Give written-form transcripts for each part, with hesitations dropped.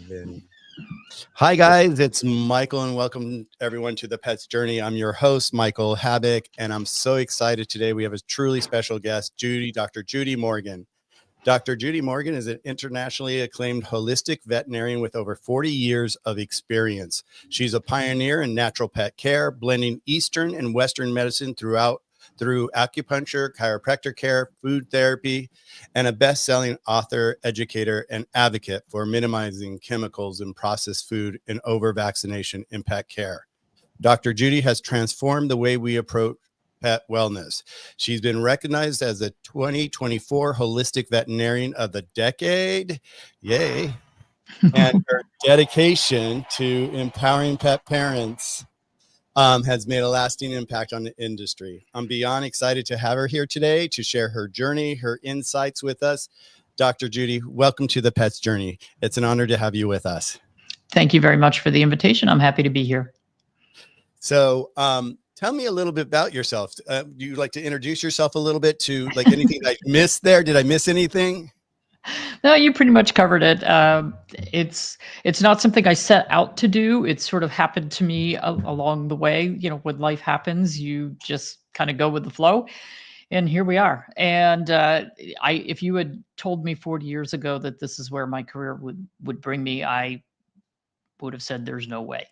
7. Hi, guys. It's Michael, and welcome everyone to the Pet's Journey. I'm your host, Michael Habik, and I'm so excited today. We have a truly special guest, Dr. Judy Morgan. Dr. Judy Morgan is an internationally acclaimed holistic veterinarian with over 40 years of experience. She's a pioneer in natural pet care, blending Eastern and Western medicine through acupuncture, chiropractic care, food therapy, and a best-selling author, educator, and advocate for minimizing chemicals in processed food and over-vaccination in pet care. Dr. Judy has transformed the way we approach pet wellness. She's been recognized as the 2024 Holistic Veterinarian of the Decade. Yay. And her dedication to empowering pet parents has made a lasting impact on the industry. I'm beyond excited to have her here today to share her journey, her insights with us. Dr. Judy, welcome to the Pet's Journey. It's an honor to have you with us. Thank you very much for the invitation. I'm happy to be here. So tell me a little bit about yourself. Do you like to introduce yourself a little bit to like anything I missed there? Did I miss anything? No, you pretty much covered it. It's not something I set out to do. It sort of happened to me along the way. You know, when life happens, you just kind of go with the flow. And here we are. And if you had told me 40 years ago that this is where my career would bring me, I would have said there's no way.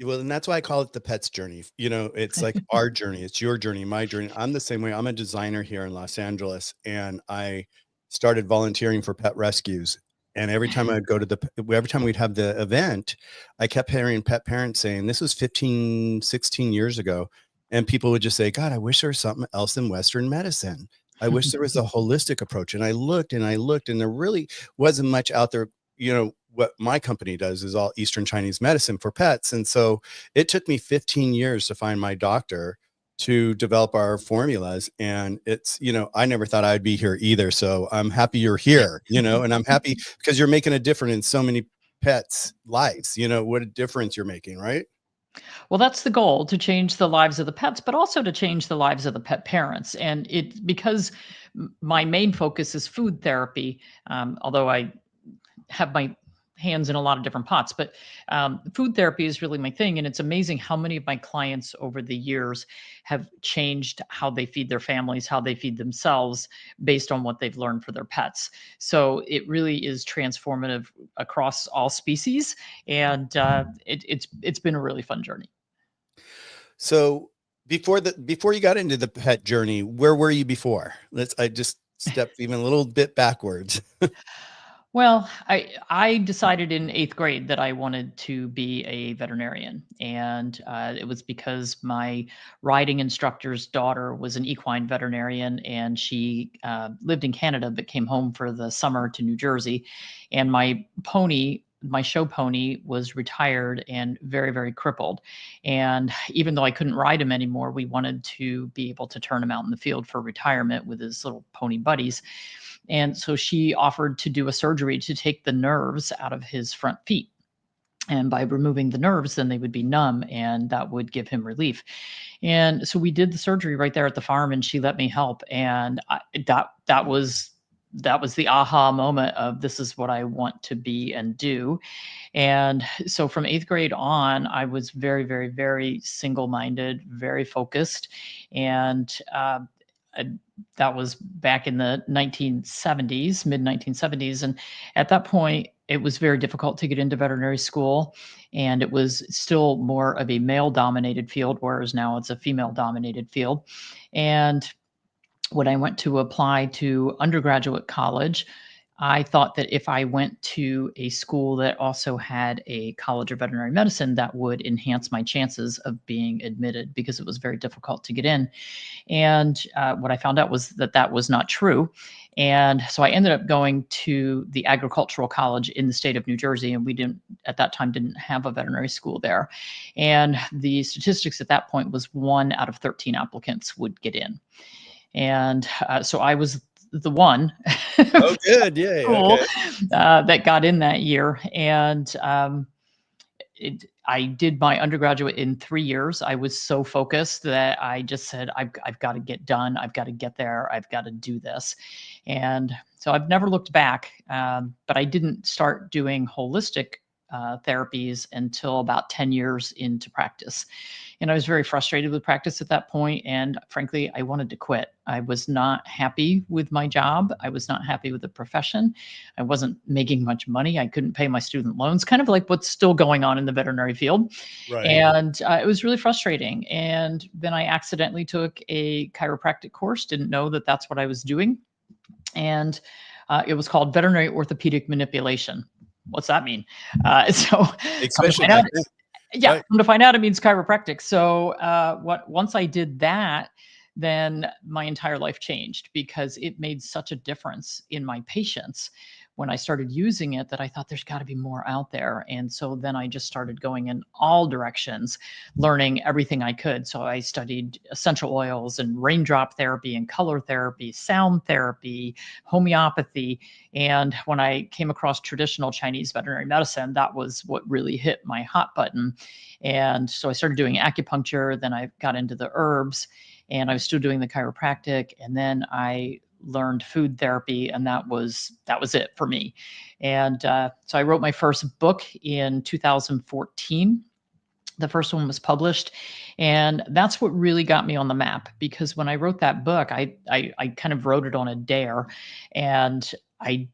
Well, and that's why I call it the Pet's Journey. You know, it's like our journey. It's your journey, my journey. I'm the same way. I'm a designer here in Los Angeles, and I started volunteering for pet rescues. And every time every time we'd have the event, I kept hearing pet parents saying, this was 15, 16 years ago. And people would just say, God, I wish there was something else in Western medicine. I wish there was a holistic approach. And I looked and there really wasn't much out there. You know, what my company does is all Eastern Chinese medicine for pets. And so it took me 15 years to find my doctor to develop our formulas. And it's, you know, I never thought I'd be here either. So I'm happy you're here, you know, and I'm happy because you're making a difference in so many pets' lives. You know, what a difference you're making, right? Well, that's the goal, to change the lives of the pets, but also to change the lives of the pet parents. And because my main focus is food therapy, although I have my hands in a lot of different pots, but food therapy is really my thing. And it's amazing how many of my clients over the years have changed how they feed their families, how they feed themselves based on what they've learned for their pets. So it really is transformative across all species. And it's been a really fun journey. So before you got into the pet journey, where were you before? I just stepped even a little bit backwards. Well, I decided in 8th grade that I wanted to be a veterinarian. And it was because my riding instructor's daughter was an equine veterinarian, and she lived in Canada but came home for the summer to New Jersey. And my show pony was retired and very, very crippled. And even though I couldn't ride him anymore, we wanted to be able to turn him out in the field for retirement with his little pony buddies. And so she offered to do a surgery to take the nerves out of his front feet. And by removing the nerves, then they would be numb, and that would give him relief. And so we did the surgery right there at the farm, and she let me help. And that was the aha moment of, this is what I want to be and do. And so from 8th grade on, I was very, very, very single-minded, very focused. And that was back in the 1970s, mid 1970s. And at that point, it was very difficult to get into veterinary school. And it was still more of a male dominated field, whereas now it's a female dominated field. And when I went to apply to undergraduate college, I thought that if I went to a school that also had a college of veterinary medicine, that would enhance my chances of being admitted, because it was very difficult to get in. And what I found out was that was not true. And so I ended up going to the agricultural college in the state of New Jersey, and we at that time didn't have a veterinary school there. And the statistics at that point was 1 out of 13 applicants would get in. And so I was the one Oh, good. Yeah. school, that got in that year. And I did my undergraduate in 3 years. I was so focused that I just said, I've got to get done. I've got to get there. I've got to do this. And so I've never looked back, but I didn't start doing holistic therapies until about 10 years into practice. And I was very frustrated with practice at that point. And frankly, I wanted to quit. I was not happy with my job. I was not happy with the profession. I wasn't making much money. I couldn't pay my student loans, kind of like what's still going on in the veterinary field. Right. And it was really frustrating. And then I accidentally took a chiropractic course, didn't know that that's what I was doing. And it was called veterinary orthopedic manipulation. What's that mean? Especially yeah, come to find out, it means chiropractic. So once I did that, then my entire life changed because it made such a difference in my patients when I started using it that I thought there's got to be more out there. And so then I just started going in all directions, learning everything I could. So I studied essential oils and raindrop therapy and color therapy, sound therapy, homeopathy. And when I came across traditional Chinese veterinary medicine, that was what really hit my hot button. And so I started doing acupuncture, then I got into the herbs, and I was still doing the chiropractic, and then I learned food therapy, and that was it for me. And so I wrote my first book in 2014. The first one was published, and that's what really got me on the map, because when I wrote that book, I kind of wrote it on a dare, and I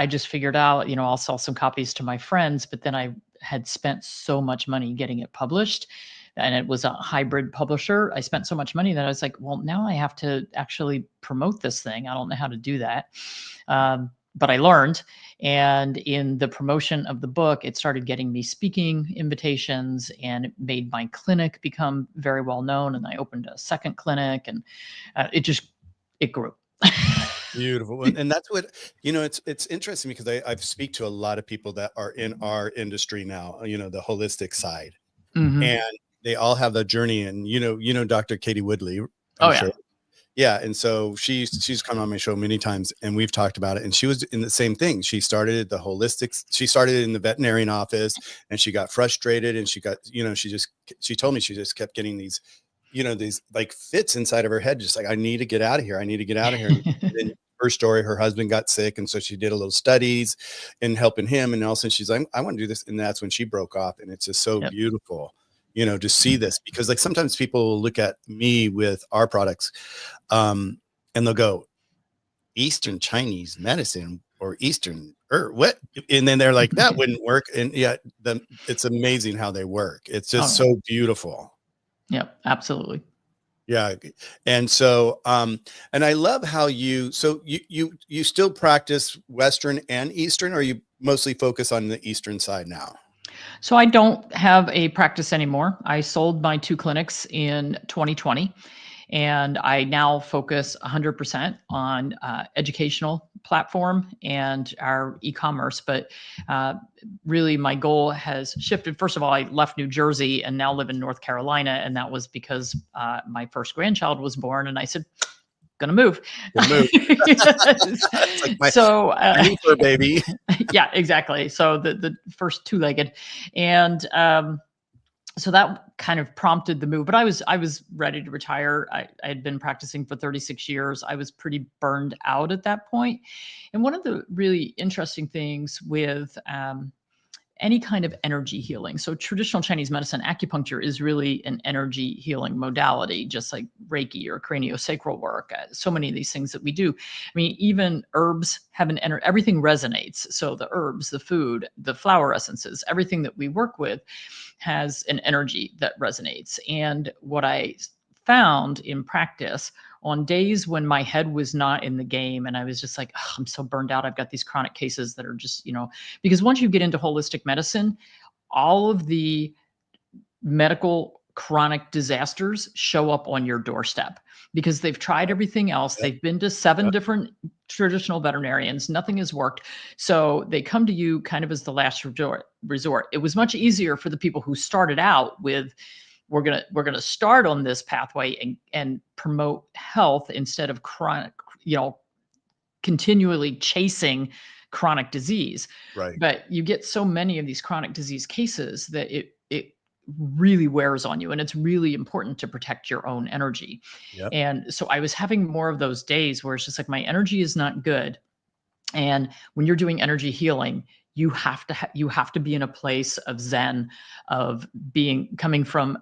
just figured out, I'll sell some copies to my friends, but then I had spent so much money getting it published, and it was a hybrid publisher. I spent so much money that I was like, well, now I have to actually promote this thing. I don't know how to do that. But I learned. And in the promotion of the book, it started getting me speaking invitations, and it made my clinic become very well known. And I opened a second clinic, and it grew. Beautiful. And that's what, it's interesting because I've speak to a lot of people that are in our industry now, the holistic side. Mm-hmm. And they all have the journey. And, Dr. Katie Woodley, I'm sure. Yeah. And so she's come on my show many times, and we've talked about it. And she was in the same thing. She started the holistic. She started in the veterinarian office, and she got frustrated, and she got, she told me she just kept getting these, these like fits inside of her head. Just like, I need to get out of here. I need to get out of here. And then her story, her husband got sick. And so she did a little studies and helping him. And all of a sudden she's like, I want to do this. And that's when she broke off. And it's just so beautiful, to see this, because like sometimes people will look at me with our products, and they'll go, Eastern Chinese medicine or Eastern or what? And then they're like, that wouldn't work. And yet it's amazing how they work. It's just so beautiful. Yep, absolutely. Yeah. And so, and I love how you still practice Western and Eastern, or you mostly focus on the Eastern side now? So I don't have a practice anymore. I sold my 2 clinics in 2020, and I now focus 100% on educational platform and our e-commerce. But really, my goal has shifted. First of all, I left New Jersey and now live in North Carolina, and that was because my first grandchild was born, and I said, gonna move. Yes. Like so baby. Yeah, exactly. So the first 2-legged, and so that kind of prompted the move. But I was ready to retire. I had been practicing for 36 years. I was pretty burned out at that point. And one of the really interesting things with any kind of energy healing. So traditional Chinese medicine, acupuncture is really an energy healing modality, just like Reiki or craniosacral work. So many of these things that we do. I mean, even herbs have everything resonates. So the herbs, the food, the flower essences, everything that we work with has an energy that resonates. And what I found in practice, on days when my head was not in the game and I was just like, oh, I'm so burned out. I've got these chronic cases that are just, because once you get into holistic medicine, all of the medical chronic disasters show up on your doorstep because they've tried everything else. They've been to 7 different traditional veterinarians. Nothing has worked. So they come to you kind of as the last resort. It was much easier for the people who started out with, we're gonna start on this pathway and promote health instead of chronic, continually chasing chronic disease. Right. But you get so many of these chronic disease cases that it really wears on you, and it's really important to protect your own energy. Yep. And so I was having more of those days where it's just like my energy is not good. And when you're doing energy healing, you have to be in a place of zen, of being coming from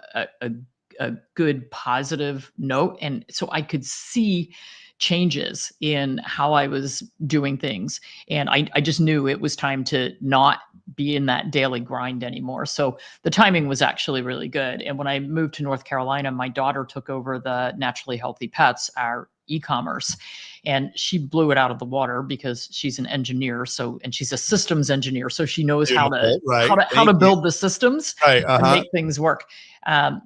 a good positive note. And so I could see changes in how I was doing things. And I just knew it was time to not be in that daily grind anymore. So the timing was actually really good. And when I moved to North Carolina, my daughter took over the Naturally Healthy Pets, our e-commerce, and she blew it out of the water because she's an engineer. So, and she's a systems engineer, so she knows Beautiful. Right. how to Thank you. build the systems Right. to make things work.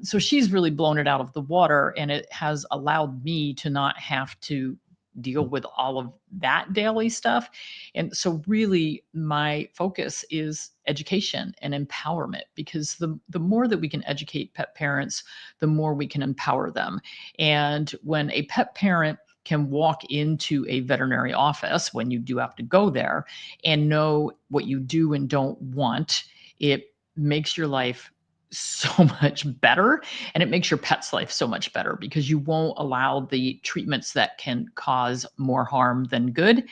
So she's really blown it out of the water, and it has allowed me to not have to deal with all of that daily stuff. And so really my focus is education and empowerment, because the more that we can educate pet parents, the more we can empower them. And when a pet parent can walk into a veterinary office, when you do have to go there, and know what you do and don't want, it makes your life so much better, and it makes your pet's life so much better, because you won't allow the treatments that can cause more harm than good.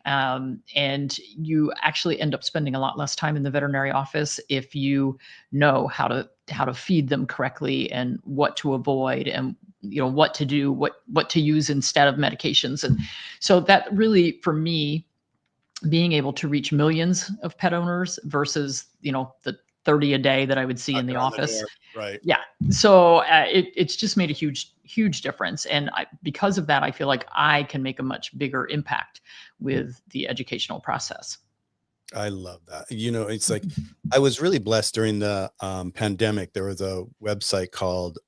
And you actually end up spending a lot less time in the veterinary office if you know how to feed them correctly, and what to avoid, and what to do, what to use instead of medications. And so that really, for me, being able to reach millions of pet owners versus the 30 a day that I would see in the office. Right. Yeah. So it's just made a huge difference. And because of that, I feel like I can make a much bigger impact with the educational process. I love that. It's like I was really blessed during the pandemic. There was a website called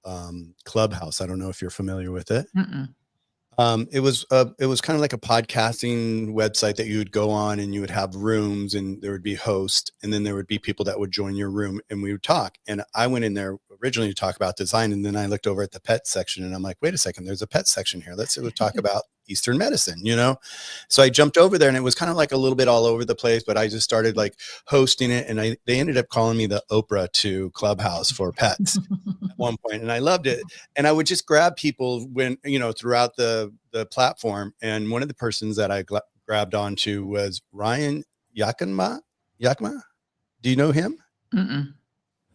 Clubhouse. I don't know if you're familiar with it. Mm-mm. It was kind of like a podcasting website that you would go on, and you would have rooms, and there would be hosts, and then there would be people that would join your room, and we would talk. And I went in there originally to talk about design, and then I looked over at the pet section, and I'm like, wait a second, there's a pet section here. Let's talk about Eastern medicine, So I jumped over there, and it was kind of like a little bit all over the place, but I just started like hosting it, and they ended up calling me the Oprah to Clubhouse for pets at one point, and I loved it. And I would just grab people when throughout the platform, and one of the persons that I grabbed onto was Ryan Yakima. Do you know him? Mm-mm.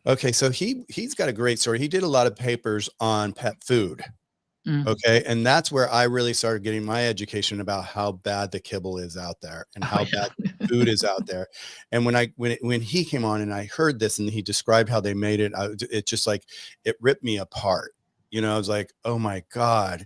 Okay, so he's got a great story. He did a lot of papers on pet food. Okay. And that's where I really started getting my education about how bad the kibble is out there, and how bad food is out there. And when he came on and I heard this and he described how they made it, it just like, it ripped me apart. I was like, oh my God,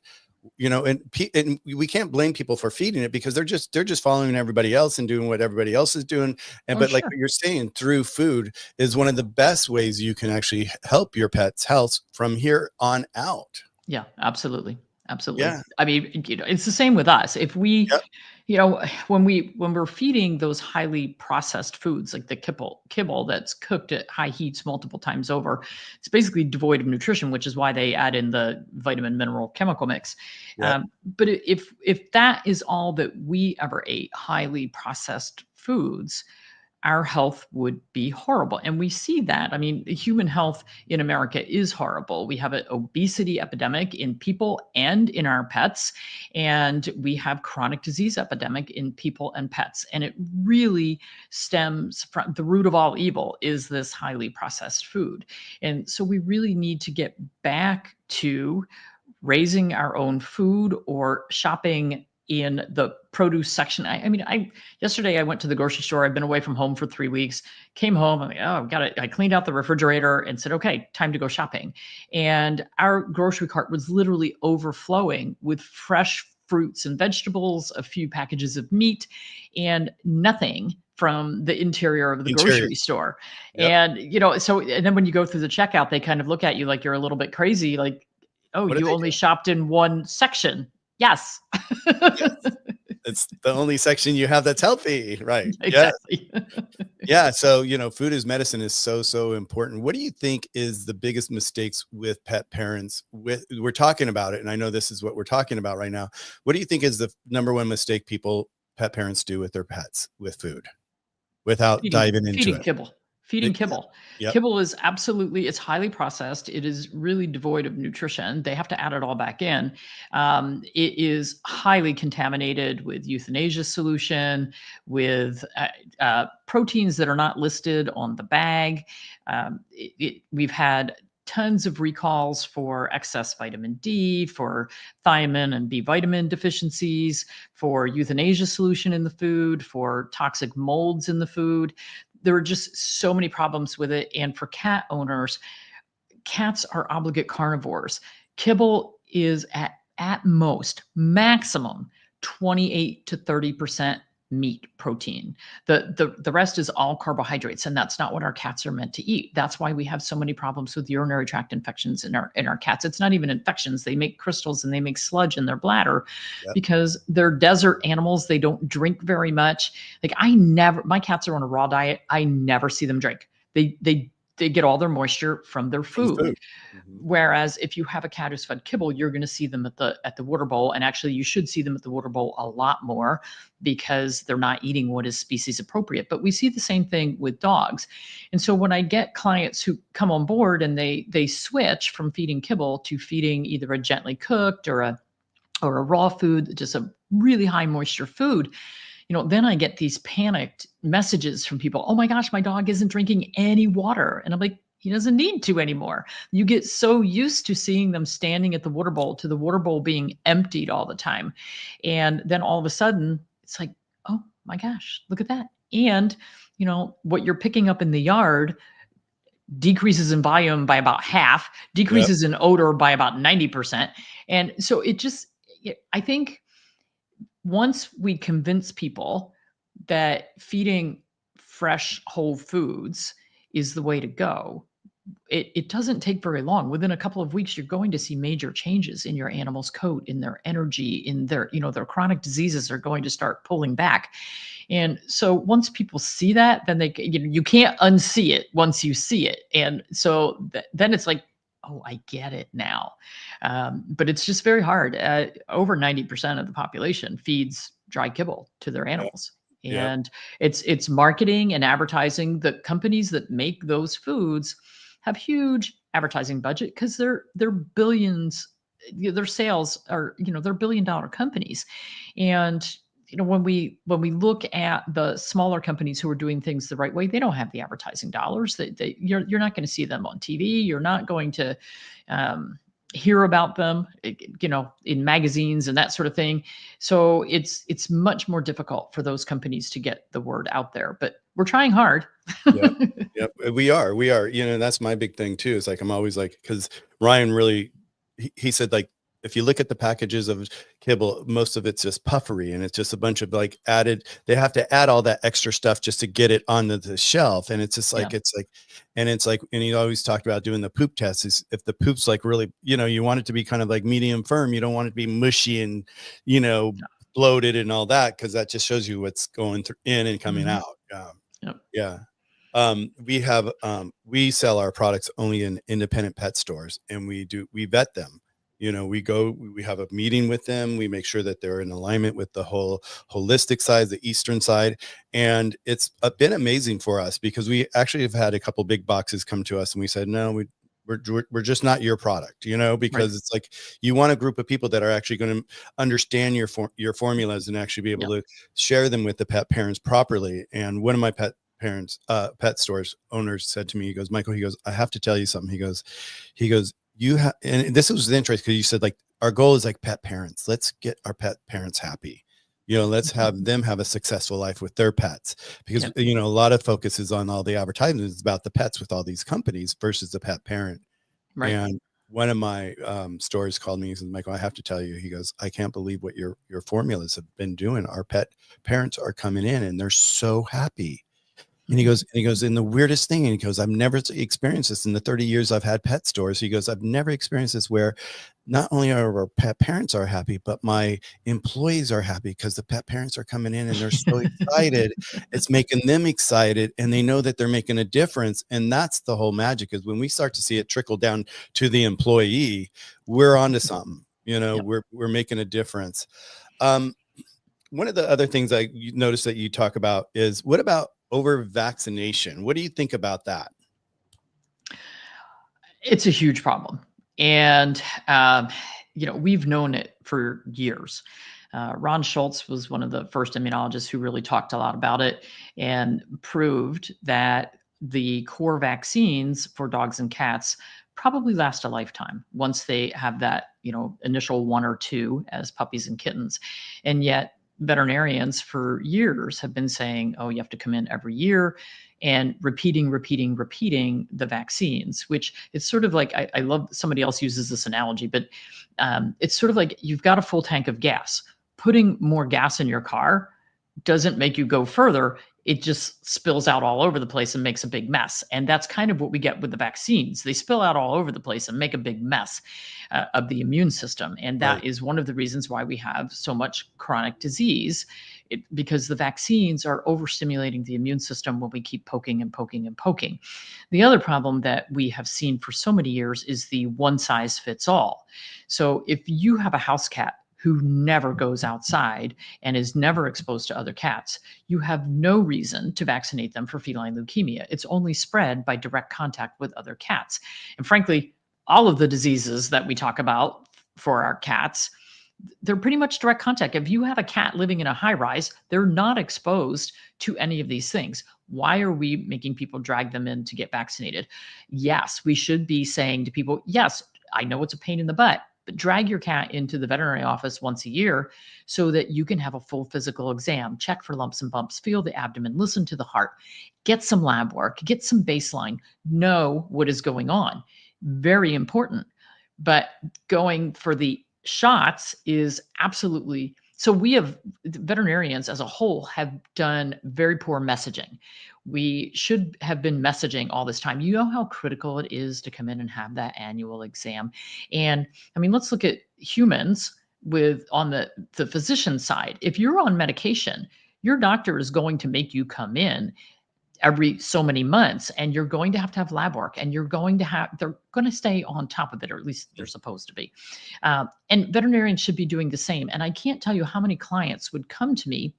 and we can't blame people for feeding it, because they're just following everybody else and doing what everybody else is doing. And but like what you're saying, through food is one of the best ways you can actually help your pet's health from here on out. Yeah, absolutely. Absolutely. Yeah. I mean, it's the same with us. If we, when we're feeding those highly processed foods, like the kibble that's cooked at high heats multiple times over, it's basically devoid of nutrition, which is why they add in the vitamin, mineral, chemical mix. Yep. But if that is all that we ever ate, highly processed foods, our health would be horrible. And we see that. I mean, human health in America is horrible. We have an obesity epidemic in people and in our pets. And we have chronic disease epidemic in people and pets. And it really stems from the root of all evil is this highly processed food. And so we really need to get back to raising our own food, or shopping in the produce section. Yesterday I went to the grocery store. I've been away from home for 3 weeks, came home. I'm like, oh, I've got it. I cleaned out the refrigerator and said, okay, time to go shopping. And our grocery cart was literally overflowing with fresh fruits and vegetables, a few packages of meat, and nothing from the interior of the grocery store. Yep. And, and then when you go through the checkout, they kind of look at you like you're a little bit crazy. Like, oh, you only shopped in one section. Yes. Yes. It's the only section you have that's healthy, right? Exactly. Yes. Yeah. So, food as medicine is so important. What do you think is the biggest mistakes with pet parents? We're talking about it, and I know this is what we're talking about right now. What do you think is the number one mistake people pet parents do with their pets with food without diving into Feeding it? kibble. Feeding Yeah. kibble. Yep. Kibble is absolutely, it's highly processed. It is really devoid of nutrition. They have to add it all back in. It is highly contaminated with euthanasia solution, with proteins that are not listed on the bag. We've had tons of recalls for excess vitamin D, for thiamine and B vitamin deficiencies, for euthanasia solution in the food, for toxic molds in the food. There are just so many problems with it. And for cat owners, cats are obligate carnivores. Kibble is at most, maximum 28 to 30% meat protein. The rest is all carbohydrates, and that's not what our cats are meant to eat. That's why we have so many problems with urinary tract infections in our cats. It's not even infections. They make crystals and they make sludge in their bladder Yep. because they're desert animals. They don't drink very much. Like my cats are on a raw diet. I never see them drink. They get all their moisture from their From food. food. Mhm. Whereas if you have a cat who's fed kibble, you're going to see them at the water bowl, and actually you should see them at the water bowl a lot more because they're not eating what is species appropriate. But we see the same thing with dogs. And so when I get clients who come on board and they switch from feeding kibble to feeding either a gently cooked or a raw food, just a really high moisture food, then I get these panicked messages from people. Oh my gosh, my dog isn't drinking any water. And I'm like, he doesn't need to anymore. You get so used to seeing them standing at the water bowl to the water bowl being emptied all the time. And then all of a sudden it's like, oh my gosh, look at that. And what you're picking up in the yard decreases in volume by about half, decreases in odor by about 90%. And so I think once we convince people that feeding fresh whole foods is the way to go, it doesn't take very long. Within a couple of weeks, you're going to see major changes in your animal's coat, in their energy, in their chronic diseases are going to start pulling back. And so once people see that, then you can't unsee it once you see it. And so then it's like, oh, I get it now. But it's just very hard. Over 90% of the population feeds dry kibble to their animals. Yep. And it's marketing and advertising. The companies that make those foods have huge advertising budget because they're billions. Their sales are, they're $1 billion companies. And when we look at the smaller companies who are doing things the right way, they don't have the advertising dollars. You're not going to see them on TV. You're not going to hear about them, in magazines and that sort of thing. So it's much more difficult for those companies to get the word out there. But we're trying hard. Yep. Yep. We are. That's my big thing too. It's like, I'm always like, because Ryan really, he said, like, if you look at the packages of kibble, most of it's just puffery, and it's just a bunch of like they have to add all that extra stuff just to get it onto the shelf. And it's just like, and he always talked about doing the poop test. Is if the poop's like really, you want it to be kind of like medium firm. You don't want it to be mushy and, bloated and all that, because that just shows you what's going in and coming out. Yeah. We sell our products only in independent pet stores, and we vet them. We have a meeting with them. We make sure that they're in alignment with the whole holistic side, the Eastern side. And it's been amazing for us because we actually have had a couple big boxes come to us and we said, no, we're just not your product, because It's like, you want a group of people that are actually going to understand your formulas and actually be able to share them with the pet parents properly. And one of my pet stores owners said to me, he goes, Michael, I have to tell you something. He goes, and this was interesting because you said, like, our goal is like pet parents. Let's get our pet parents happy. Let's have them have a successful life with their pets, because, a lot of focus is on all the advertisements about the pets with all these companies versus the pet parent. Right. And one of my stores called me and said, Michael, I have to tell you, he goes, I can't believe what your formulas have been doing. Our pet parents are coming in and they're so happy. And he goes, and the weirdest thing, and he goes, I've never experienced this in the 30 years I've had pet stores. He goes, I've never experienced this where not only are our pet parents are happy, but my employees are happy because the pet parents are coming in and they're so excited. It's making them excited, and they know that they're making a difference. And that's the whole magic, is when we start to see it trickle down to the employee, we're onto something. We're making a difference. one of the other things I noticed that you talk about is, what about over-vaccination? What do you think about that? It's a huge problem. And, we've known it for years. Ron Schultz was one of the first immunologists who really talked a lot about it and proved that the core vaccines for dogs and cats probably last a lifetime once they have that, initial 1 or 2 as puppies and kittens. And yet veterinarians for years have been saying, oh, you have to come in every year, and repeating the vaccines, which it's sort of like, I love, somebody else uses this analogy, but it's sort of like you've got a full tank of gas. Putting more gas in your car doesn't make you go further. It just spills out all over the place and makes a big mess. And that's kind of what we get with the vaccines. They spill out all over the place and make a big mess of the immune system. And that is one of the reasons why we have so much chronic disease, because the vaccines are overstimulating the immune system when we keep poking and poking and poking. The other problem that we have seen for so many years is the one size fits all. So if you have a house cat who never goes outside and is never exposed to other cats, you have no reason to vaccinate them for feline leukemia. It's only spread by direct contact with other cats. And frankly, all of the diseases that we talk about for our cats, they're pretty much direct contact. If you have a cat living in a high rise, they're not exposed to any of these things. Why are we making people drag them in to get vaccinated? Yes, we should be saying to people, yes, I know it's a pain in the butt, but drag your cat into the veterinary office once a year so that you can have a full physical exam, check for lumps and bumps, feel the abdomen, listen to the heart, get some lab work, get some baseline, know what is going on. Very important. But going for the shots is absolutely, so we have, veterinarians as a whole have done very poor messaging. We should have been messaging all this time. You know how critical it is to come in and have that annual exam. And I mean, let's look at humans with on the physician side. If you're on medication, your doctor is going to make you come in every so many months, and you're going to have lab work, and they're going to stay on top of it, or at least they're supposed to be. And veterinarians should be doing the same. And I can't tell you how many clients would come to me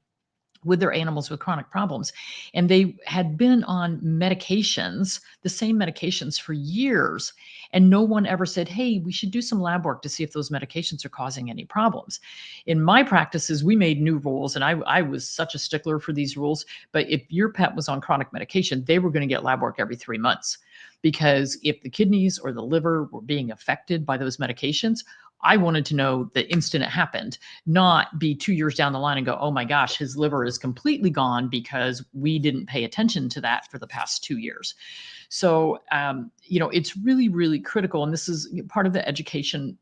with their animals with chronic problems, and they had been on medications, the same medications for years, and no one ever said, hey, we should do some lab work to see if those medications are causing any problems. In my practices, we made new rules, and I was such a stickler for these rules, but if your pet was on chronic medication, they were going to get lab work every 3 months, because if the kidneys or the liver were being affected by those medications, I wanted to know the instant it happened, not be 2 years down the line and go, oh my gosh, his liver is completely gone because we didn't pay attention to that for the past 2 years. So, it's really, really critical. And this is part of the education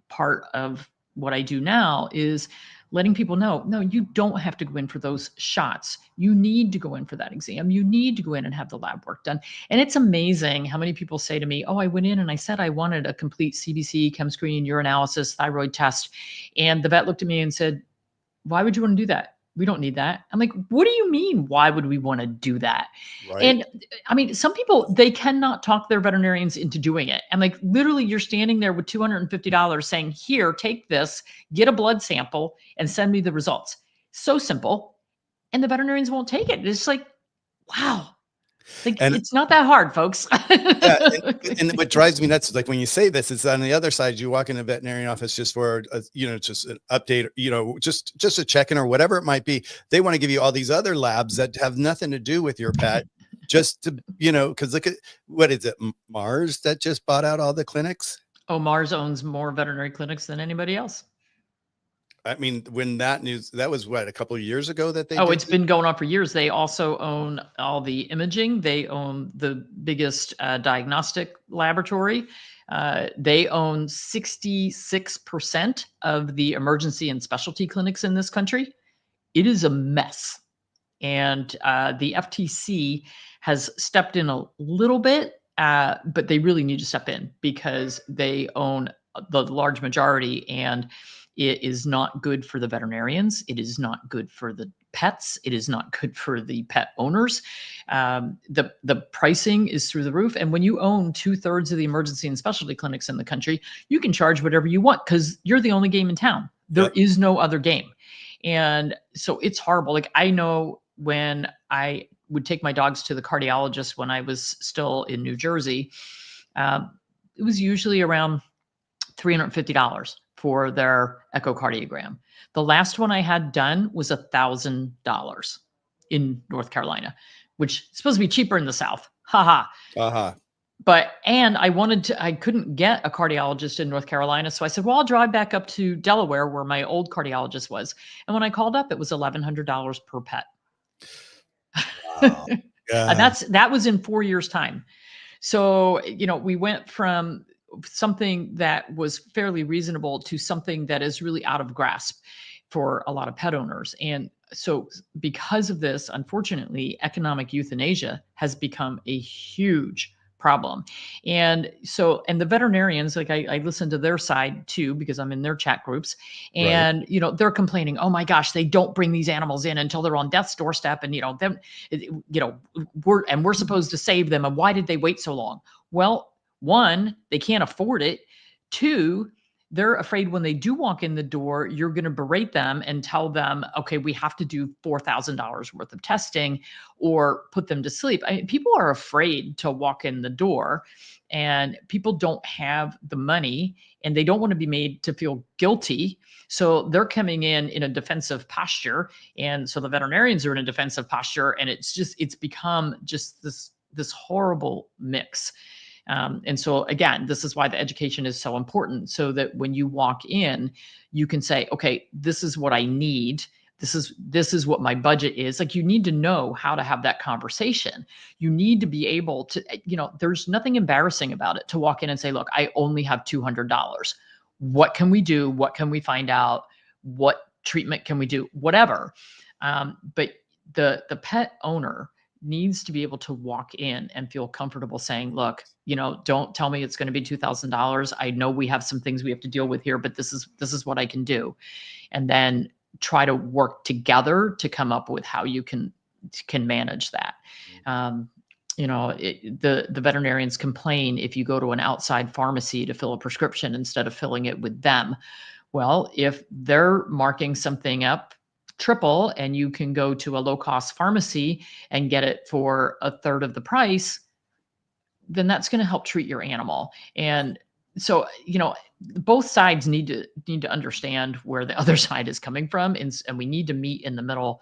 part of what I do now, is letting people know, no, you don't have to go in for those shots. You need to go in for that exam. You need to go in and have the lab work done. And it's amazing how many people say to me, oh, I went in and I said I wanted a complete CBC, chem screen, urinalysis, thyroid test. And the vet looked at me and said, why would you want to do that? We don't need that. I'm like, what do you mean? Why would we want to do that? Right. And I mean, some people, they cannot talk their veterinarians into doing it. And like, literally you're standing there with $250 saying, here, take this, get a blood sample and send me the results. So simple. And the veterinarians won't take it. It's like, wow. Like, And it's not that hard, folks. yeah, and what drives me nuts is, like, when you say this, it's on the other side. You walk in a veterinarian office just for just an update, just a check-in or whatever it might be. They want to give you all these other labs that have nothing to do with your pet, just to, because look at, what is it, Mars that just bought out all the clinics? Oh, Mars owns more veterinary clinics than anybody else. I mean, when that news, that was what, a couple of years ago that they. Oh, it's been going on for years. They also own all the imaging. They own the biggest diagnostic laboratory. They own 66% of the emergency and specialty clinics in this country. It is a mess. And the FTC has stepped in a little bit, but they really need to step in because they own the large majority, and it is not good for the veterinarians. It is not good for the pets. It is not good for the pet owners. The pricing is through the roof. And when you own 2/3 of the emergency and specialty clinics in the country, you can charge whatever you want because you're the only game in town. There is no other game. And so it's horrible. Like I know when I would take my dogs to the cardiologist when I was still in New Jersey, it was usually around $350 for their echocardiogram. The last one I had done was $1,000 in North Carolina, which is supposed to be cheaper in the South. Haha. Uh-huh. But, and I couldn't get a cardiologist in North Carolina. So I said, well, I'll drive back up to Delaware where my old cardiologist was. And when I called up, it was $1,100 per pet. Wow. Yeah. And that was in 4 years' time. So, we went from something that was fairly reasonable to something that is really out of grasp for a lot of pet owners. And so because of this, unfortunately, economic euthanasia has become a huge problem. And so, and the veterinarians, like I listen to their side too, because I'm in their chat groups, and, they're complaining, oh my gosh, they don't bring these animals in until they're on death's doorstep. And, we're supposed to save them. And why did they wait so long? Well, one, they can't afford it. Two, they're afraid when they do walk in the door, you're going to berate them and tell them, okay, we have to do $4,000 worth of testing or put them to sleep. People are afraid to walk in the door, and people don't have the money and they don't want to be made to feel guilty. So they're coming in a defensive posture. And so the veterinarians are in a defensive posture, and it's become just this horrible mix. And so again, this is why the education is so important, so that when you walk in, you can say, okay, this is what I need. This is what my budget is. Like, you need to know how to have that conversation. You need to be able to, there's nothing embarrassing about it to walk in and say, look, I only have $200. What can we do? What can we find out? What treatment can we do? Whatever. But the pet owner needs to be able to walk in and feel comfortable saying, look, don't tell me it's going to be $2,000. I know we have some things we have to deal with here, but this is what I can do. And then try to work together to come up with how you can manage that. The veterinarians complain if you go to an outside pharmacy to fill a prescription instead of filling it with them. Well, if they're marking something up triple and you can go to a low-cost pharmacy and get it for a third of the price, then that's going to help treat your animal. And so, both sides need to understand where the other side is coming from, and we need to meet in the middle,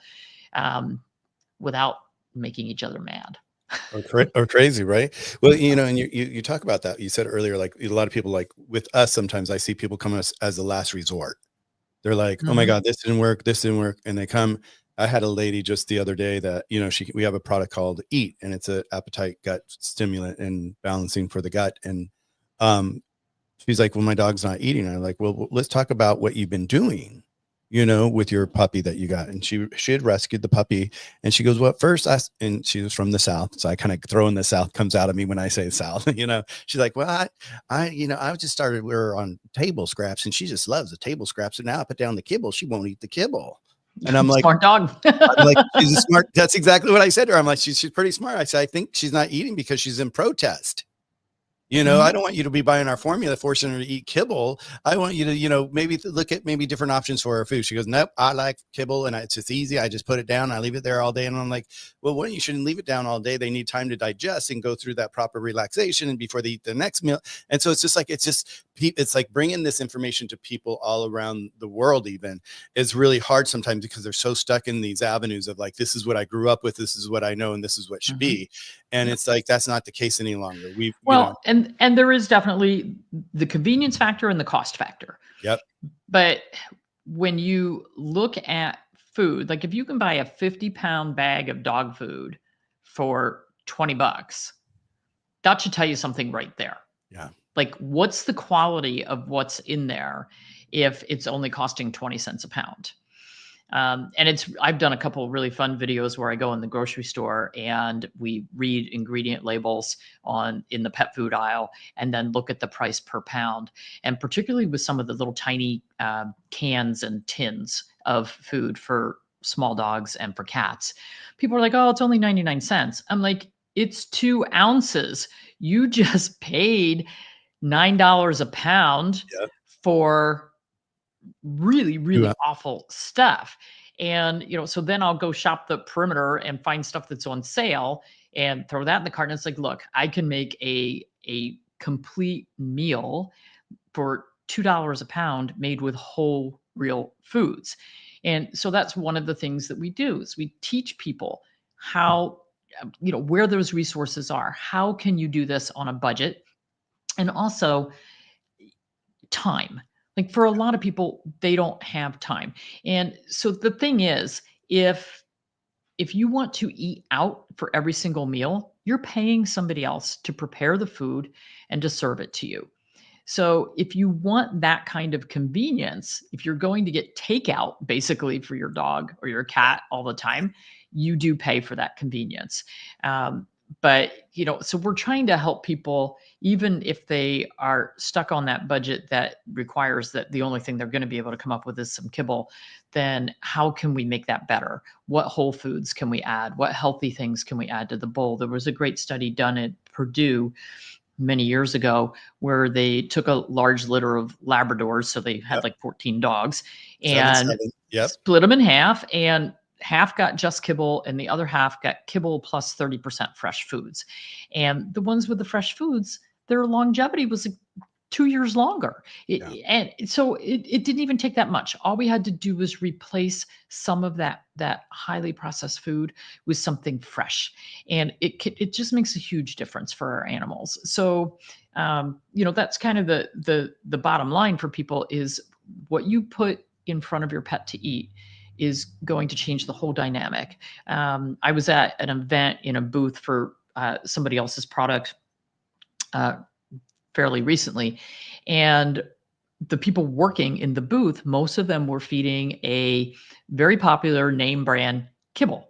without making each other mad. Or crazy, right? Well, and you talk about that. You said earlier, like a lot of people, like with us, sometimes I see people come as the last resort. They're like, oh my God, this didn't work. And they come. I had a lady just the other day that, we have a product called Eat, and it's an appetite gut stimulant and balancing for the gut. And she's like, well, my dog's not eating. And I'm like, well, let's talk about what you've been doing, with your puppy that you got. And she had rescued the puppy, and she goes, well, at first and she was from the South. So I kind of throw in the South comes out of me when I say South, she's like, well, I just started, we were on table scraps, and she just loves the table scraps. And now I put down the kibble. She won't eat the kibble. And I'm like, smart dog. I'm like, she's a smart. That's exactly what I said to her. I'm like, she's pretty smart. I said, I think she's not eating because she's in protest. I don't want you to be buying our formula, forcing her to eat kibble. I want you to, maybe look at maybe different options for her food. She goes, nope, I like kibble, and it's just easy. I just put it down. I leave it there all day. And I'm like, well, you shouldn't leave it down all day. They need time to digest and go through that proper relaxation and before they eat the next meal. And so it's like bringing this information to people all around the world even is really hard sometimes, because they're so stuck in these avenues of like, this is what I grew up with, this is what I know, and this is what should be. And it's like, that's not the case any longer. And there is definitely the convenience factor and the cost factor. Yep. But when you look at food, like if you can buy a 50-pound bag of dog food for $20, that should tell you something right there. Yeah. Like, what's the quality of what's in there if it's only costing 20 cents a pound? And I've done a couple of really fun videos where I go in the grocery store and we read ingredient labels in the pet food aisle, and then look at the price per pound. And particularly with some of the little tiny cans and tins of food for small dogs and for cats, people are like, oh, it's only 99 cents. I'm like, it's 2 ounces. You just paid $9 a pound for really, really Yeah. awful stuff. And, so then I'll go shop the perimeter and find stuff that's on sale and throw that in the cart. And it's like, look, I can make a complete meal for $2 a pound made with whole real foods. And so that's one of the things that we do is we teach people how, where those resources are. How can you do this on a budget? And also time. Like for a lot of people, they don't have time. And so the thing is, if you want to eat out for every single meal, you're paying somebody else to prepare the food and to serve it to you. So if you want that kind of convenience, if you're going to get takeout basically for your dog or your cat all the time, you do pay for that convenience. But so we're trying to help people, even if they are stuck on that budget that requires that the only thing they're going to be able to come up with is some kibble, then how can we make that better? What whole foods can we add? What healthy things can we add to the bowl? There was a great study done at Purdue many years ago where they took a large litter of Labradors. So they had Yep. like 14 dogs Seven, and seven. Yep. split them in half, and half got just kibble and the other half got kibble plus 30% fresh foods. And the ones with the fresh foods, their longevity was like 2 years longer. Yeah. And so it didn't even take that much. All we had to do was replace some of that highly processed food with something fresh, and it just makes a huge difference for our animals. So that's kind of the bottom line for people is what you put in front of your pet to eat is going to change the whole dynamic. I was at an event in a booth for somebody else's product fairly recently, and the people working in the booth, most of them were feeding a very popular name brand kibble.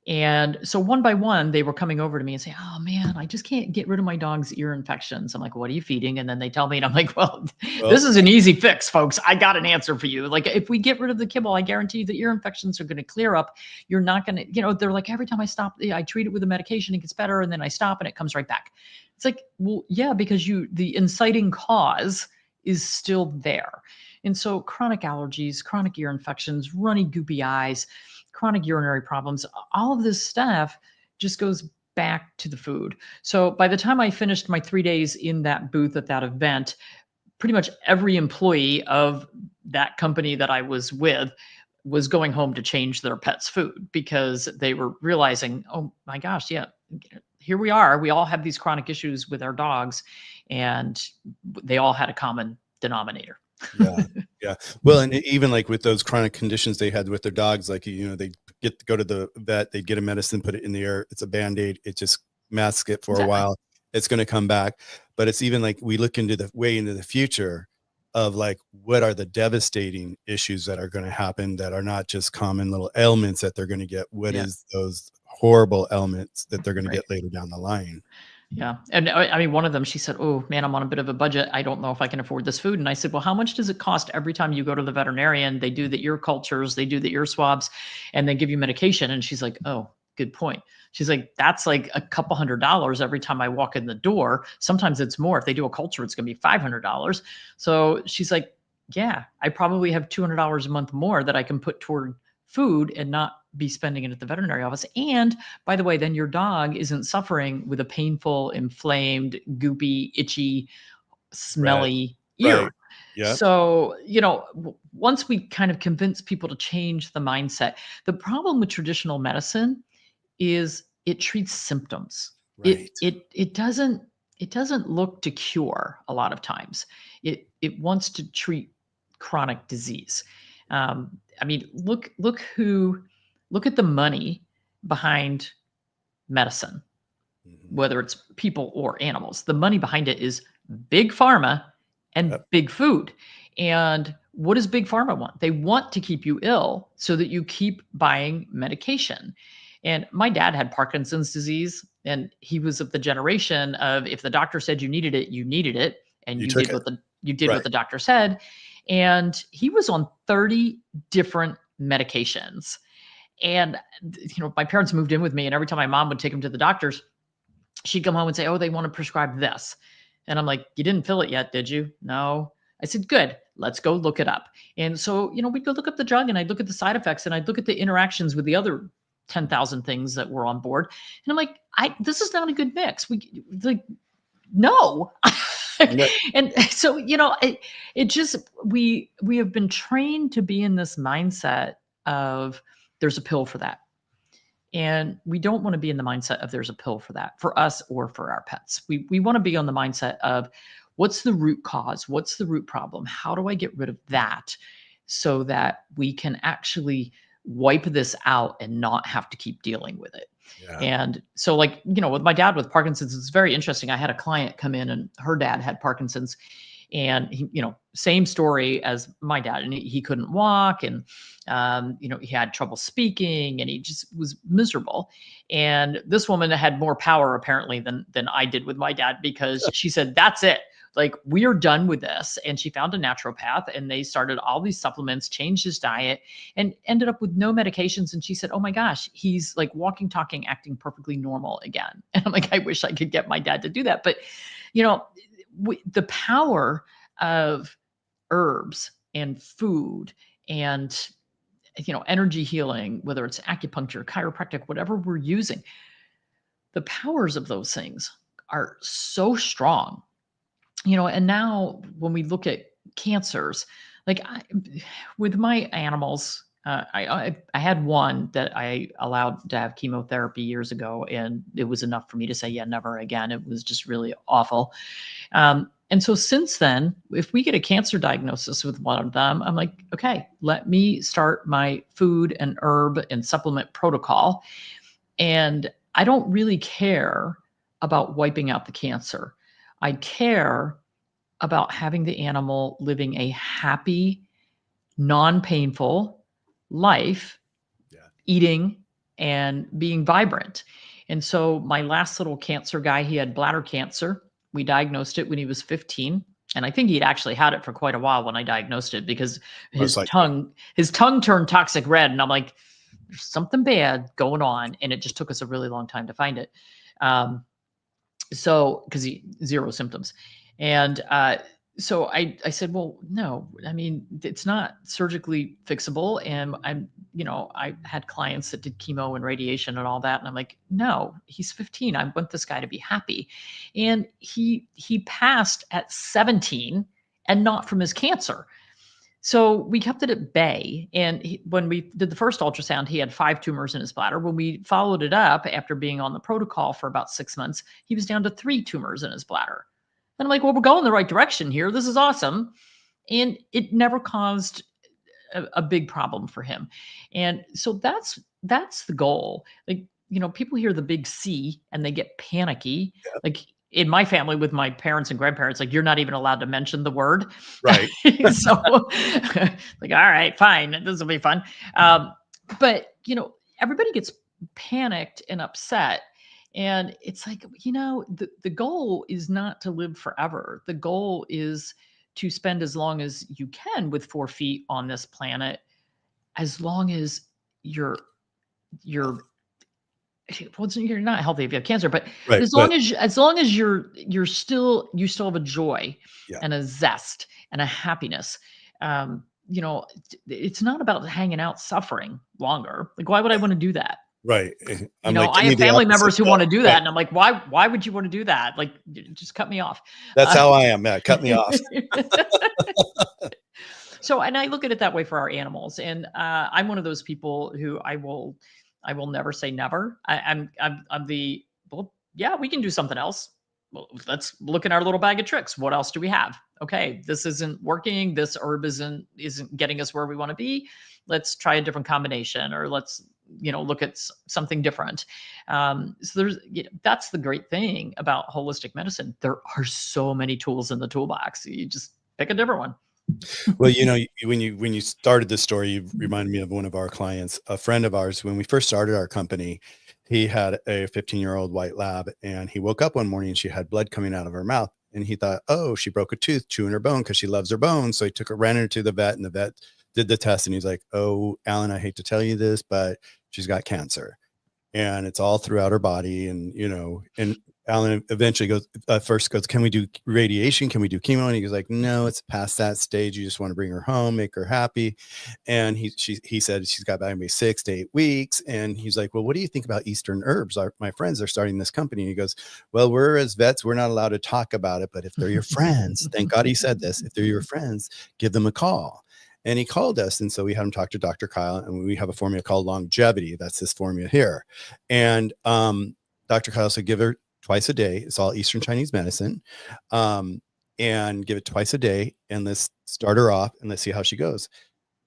And so one by one, they were coming over to me and saying, "Oh man, I just can't get rid of my dog's ear infections." I'm like, "What are you feeding?" And then they tell me, and I'm like, "Well, this is an easy fix, folks. I got an answer for you. Like, if we get rid of the kibble, I guarantee you the ear infections are going to clear up. You're not going to, they're like, every time I stop, I treat it with a medication, it gets better, and then I stop and it comes right back." It's like, well, yeah, because the inciting cause is still there. And so chronic allergies, chronic ear infections, runny, goopy eyes, chronic urinary problems, all of this stuff just goes back to the food. So by the time I finished my 3 days in that booth at that event, pretty much every employee of that company that I was with was going home to change their pet's food because they were realizing, oh my gosh, yeah, here we are. We all have these chronic issues with our dogs, and they all had a common denominator. Yeah. Yeah. Well, and even like with those chronic conditions they had with their dogs, like, they go to the vet, they get a medicine, put it in the air. It's a Band-Aid. It just masks it for a while. It's going to come back. But it's even like we look into the future of like, what are the devastating issues that are going to happen that are not just common little ailments that they're going to get? What is those horrible ailments that they're going to get later down the line? Yeah. And I mean, one of them, she said, "Oh man, I'm on a bit of a budget. I don't know if I can afford this food." And I said, "Well, how much does it cost every time you go to the veterinarian? They do the ear cultures, they do the ear swabs, and they give you medication." And she's like, "Oh, good point." She's like, "That's like a couple $100 every time I walk in the door. Sometimes it's more. If they do a culture, it's going to be $500. So she's like, "Yeah, I probably have $200 a month more that I can put toward food and not be spending it at the veterinary office. And by the way, then your dog isn't suffering with a painful, inflamed, goopy, itchy, smelly ear." Right. Yeah. So, once we kind of convince people to change the mindset, the problem with traditional medicine is it treats symptoms. Right. It doesn't look to cure a lot of times. It wants to treat chronic disease. I mean, look at the money behind medicine, whether it's people or animals. The money behind it is big pharma and big food. And what does big pharma want? They want to keep you ill so that you keep buying medication. And my dad had Parkinson's disease, and he was of the generation of, if the doctor said you needed it, you needed it, and you did what the doctor said. And he was on 30 different medications. And my parents moved in with me, and every time my mom would take him to the doctors, she'd come home and say, "Oh, they want to prescribe this." And I'm like, "You didn't fill it yet, did you?" "No." I said, good, let's go look it up. And so, we'd go look up the drug, and I'd look at the side effects, and I'd look at the interactions with the other 10,000 things that were on board. And I'm like, this is not a good mix. No. No. And so, it just, we have been trained to be in this mindset of there's a pill for that. And we don't want to be in the mindset of there's a pill for that, for us or for our pets. We want to be on the mindset of what's the root cause? What's the root problem? How do I get rid of that so that we can actually wipe this out and not have to keep dealing with it? Yeah. And so, like, with my dad with Parkinson's, it's very interesting. I had a client come in, and her dad had Parkinson's, and he, same story as my dad, and he couldn't walk, and he had trouble speaking, and he just was miserable. And this woman had more power apparently than I did with my dad, because she said, that's it. Like, we're done with this. And she found a naturopath, and they started all these supplements, changed his diet, and ended up with no medications. And she said, oh my gosh, he's like walking, talking, acting perfectly normal again. And I'm like, I wish I could get my dad to do that. But, the power of herbs and food and, energy healing, whether it's acupuncture, chiropractic, whatever we're using, the powers of those things are so strong. And now when we look at cancers, like with my animals, I had one that I allowed to have chemotherapy years ago, and it was enough for me to say, yeah, never again. It was just really awful. And so since then, if we get a cancer diagnosis with one of them, I'm like, okay, let me start my food and herb and supplement protocol. And I don't really care about wiping out the cancer. I care about having the animal living a happy, non-painful life, eating and being vibrant. And so my last little cancer guy, he had bladder cancer. We diagnosed it when he was 15. And I think he'd actually had it for quite a while when I diagnosed it, because his tongue turned toxic red. And I'm like, there's something bad going on. And it just took us a really long time to find it. So, because zero symptoms. And so I said, well, no, I mean, it's not surgically fixable. And I had clients that did chemo and radiation and all that. And I'm like, no, he's 15. I want this guy to be happy. And he passed at 17, and not from his cancer. So we kept it at bay. And when we did the first ultrasound, he had 5 tumors in his bladder. When we followed it up after being on the protocol for about 6 months, he was down to 3 tumors in his bladder. And I'm like, well, we're going the right direction here. This is awesome. And it never caused a big problem for him. And so that's the goal. Like, people hear the big C and they get panicky. Yeah. Like in my family with my parents and grandparents, like, you're not even allowed to mention the word. Right. So like, all right, fine. This will be fun. But, everybody gets panicked and upset. And it's like, the goal is not to live forever. The goal is to spend as long as you can with 4 feet on this planet, as long as you're not healthy if you have cancer, but right, as long as you still have a joy, yeah, and a zest and a happiness. It's not about hanging out suffering longer. Like, why would I want to do that? Right. I have family members who want to do that. Right. And I'm like, why would you want to do that? Like, just cut me off. That's how I am. Yeah, cut me off. So, and I look at it that way for our animals. And I'm one of those people who I will never say never. I'm well, yeah, we can do something else. Well, let's look in our little bag of tricks. What else do we have? Okay, this isn't working. This herb isn't getting us where we want to be. Let's try a different combination, or let's look at something different. So that's the great thing about holistic medicine. There are so many tools in the toolbox. You just pick a different one. Well, when you started this story, you reminded me of one of our clients, a friend of ours. When we first started our company, he had a 15-year-old white lab, and he woke up one morning and she had blood coming out of her mouth. And he thought, oh, she broke a tooth chewing her bone because she loves her bones. So he ran her to the vet, and the vet did the test. And he's like, oh, Alan, I hate to tell you this, but she's got cancer, and it's all throughout her body. And, and Alan eventually goes, first goes, can we do radiation? Can we do chemo? And he goes like, no, it's past that stage. You just want to bring her home, make her happy. And he said she's got about maybe 6 to 8 weeks. And he's like, well, what do you think about Eastern herbs? My friends are starting this company. And he goes, well, we're as vets, we're not allowed to talk about it, but if they're your friends, thank God he said this, if they're your friends, give them a call. And he called us. And so we had him talk to Dr. Kyle, and we have a formula called longevity. That's this formula here. And Dr. Kyle said, give her twice a day. It's all Eastern Chinese medicine. And give it twice a day. And let's start her off and let's see how she goes.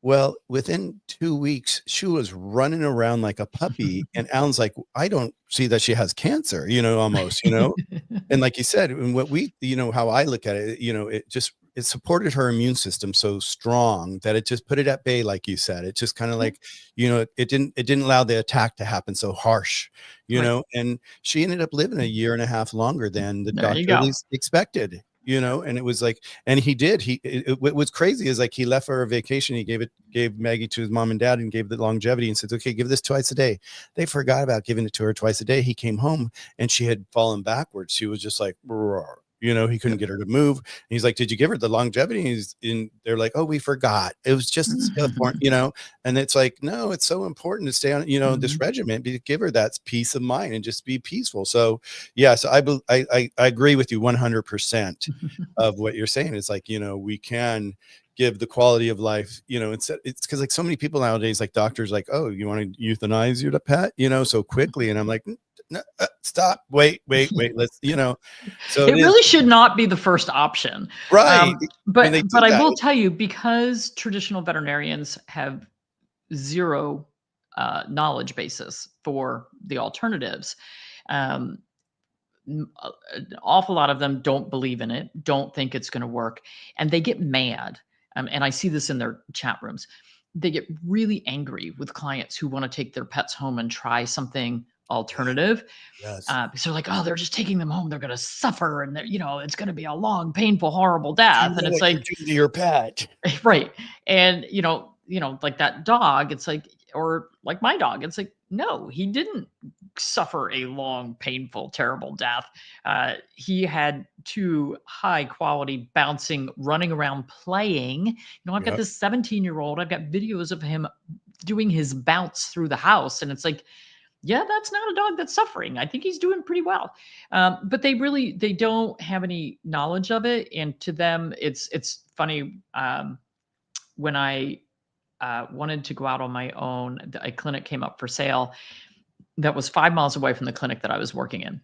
Well, within 2 weeks, she was running around like a puppy. And Alan's like, I don't see that she has cancer, almost, And like you said, and what we, how I look at it, it supported her immune system so strong that it just put it at bay. Like you said, it just kind of like, it didn't allow the attack to happen so harsh, Right. and she ended up living 1.5 years longer than the There you doctor at go. least expected, and it was like, and he did, what was crazy is like, he left for a vacation. He gave Maggie to his mom and dad and gave the longevity and said, okay, give this twice a day. They forgot about giving it to her twice a day. He came home and she had fallen backwards. She was just like, roar. He couldn't get her to move. And he's like, did you give her the longevity? And they're like, oh, we forgot. It was just, and it's like, no, it's so important to stay on, this regimen, give her that peace of mind and just be peaceful. So, yeah, so I agree with you 100% of what you're saying. It's like, we can give the quality of life, it's because like so many people nowadays, like doctors, like, oh, you want to euthanize your pet, so quickly. And I'm like, no, stop, wait, let's, so It it is really should not be the first option. right. But When they do I that, will tell you, because traditional veterinarians have zero knowledge basis for the alternatives, um, an awful lot of them don't believe in it, don't think it's going to work, and they get mad. And I see this in their chat rooms. They get really angry with clients who want to take their pets home and try something alternative. yes, Because they're like, oh, they're just taking them home. They're going to suffer, and it's going to be a long, painful, horrible do you death. And know it's what you're like, doing to your pet? right. And like that dog, it's like, or like my dog, it's like, no, he didn't suffer a long, painful, terrible death. He had two high quality bouncing, running around playing. I've got Yep. this 17-year-old. I've got videos of him doing his bounce through the house. And it's like, yeah, that's not a dog that's suffering. I think he's doing pretty well. But they don't have any knowledge of it. And to them, it's funny. When I wanted to go out on my own, a clinic came up for sale that was 5 miles away from the clinic that I was working in.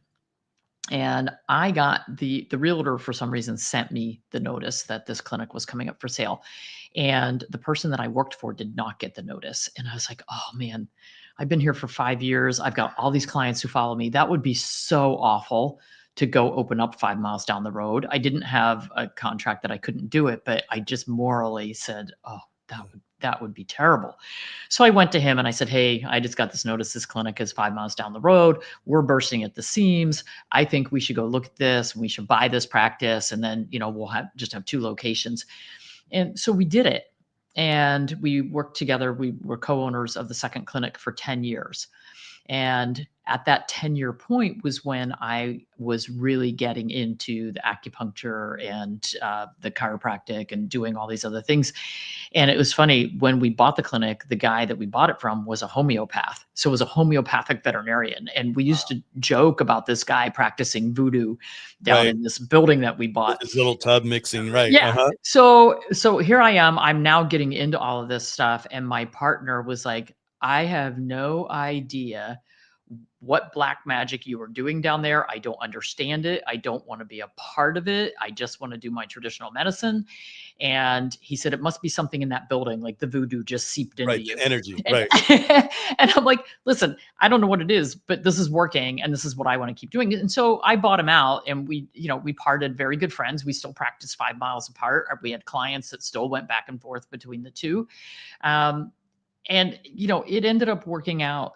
And I got the realtor, for some reason, sent me the notice that this clinic was coming up for sale. And the person that I worked for did not get the notice. And I was like, oh man, I've been here for 5 years. I've got all these clients who follow me. That would be so awful to go open up 5 miles down the road. I didn't have a contract that I couldn't do it, but I just morally said, oh, that would be terrible. So I went to him and I said, hey, I just got this notice. This clinic is 5 miles down the road. We're bursting at the seams. I think we should go look at this. We should buy this practice. And then, we'll just have 2 locations. And so we did it. And we worked together. We were co-owners of the second clinic for 10 years. And at that 10-year point was when I was really getting into the acupuncture and the chiropractic and doing all these other things. And it was funny, when we bought the clinic, the guy that we bought it from was a homeopath. So it was a homeopathic veterinarian. And we used to joke about this guy practicing voodoo down Right. in this building that we With bought. this little tub mixing, right? Yeah. So here I am. I'm now getting into all of this stuff. And my partner was like, I have no idea what black magic you are doing down there. I don't understand it. I don't want to be a part of it. I just want to do my traditional medicine. And he said, it must be something in that building, like the voodoo just seeped into Right. you. The energy. And, Right. and I'm like, listen, I don't know what it is, but this is working and this is what I want to keep doing. And so I bought him out, and we parted very good friends. We still practiced 5 miles apart. We had clients that still went back and forth between the two. And it ended up working out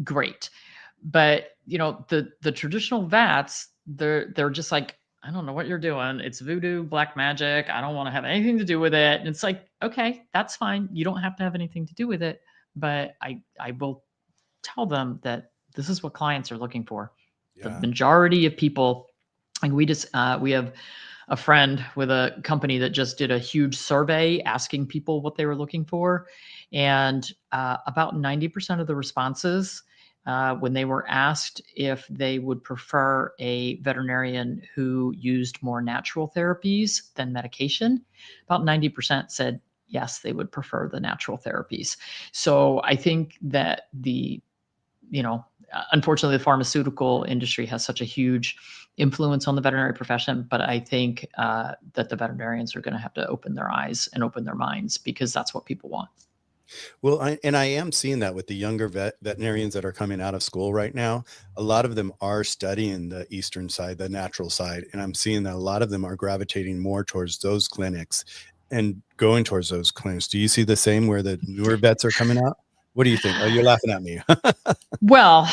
great. But the traditional vets, they're just like, I don't know what you're doing. It's voodoo, black magic. I don't want to have anything to do with it. And it's like, okay, that's fine. You don't have to have anything to do with it. But I will tell them that this is what clients are looking for. The Yeah. majority of people, like we have a friend with a company that just did a huge survey asking people what they were looking for. And about 90% of the responses, when they were asked if they would prefer a veterinarian who used more natural therapies than medication, about 90% said yes, they would prefer the natural therapies. So I think that unfortunately, the pharmaceutical industry has such a huge influence on the veterinary profession, but I think that the veterinarians are going to have to open their eyes and open their minds, because that's what people want. Well, I am seeing that with the younger veterinarians that are coming out of school right now. A lot of them are studying the Eastern side, the natural side. And I'm seeing that a lot of them are gravitating more towards those clinics and going towards those clinics. Do you see the same where the newer vets are coming out? What do you think? Oh, you're laughing at me. Well,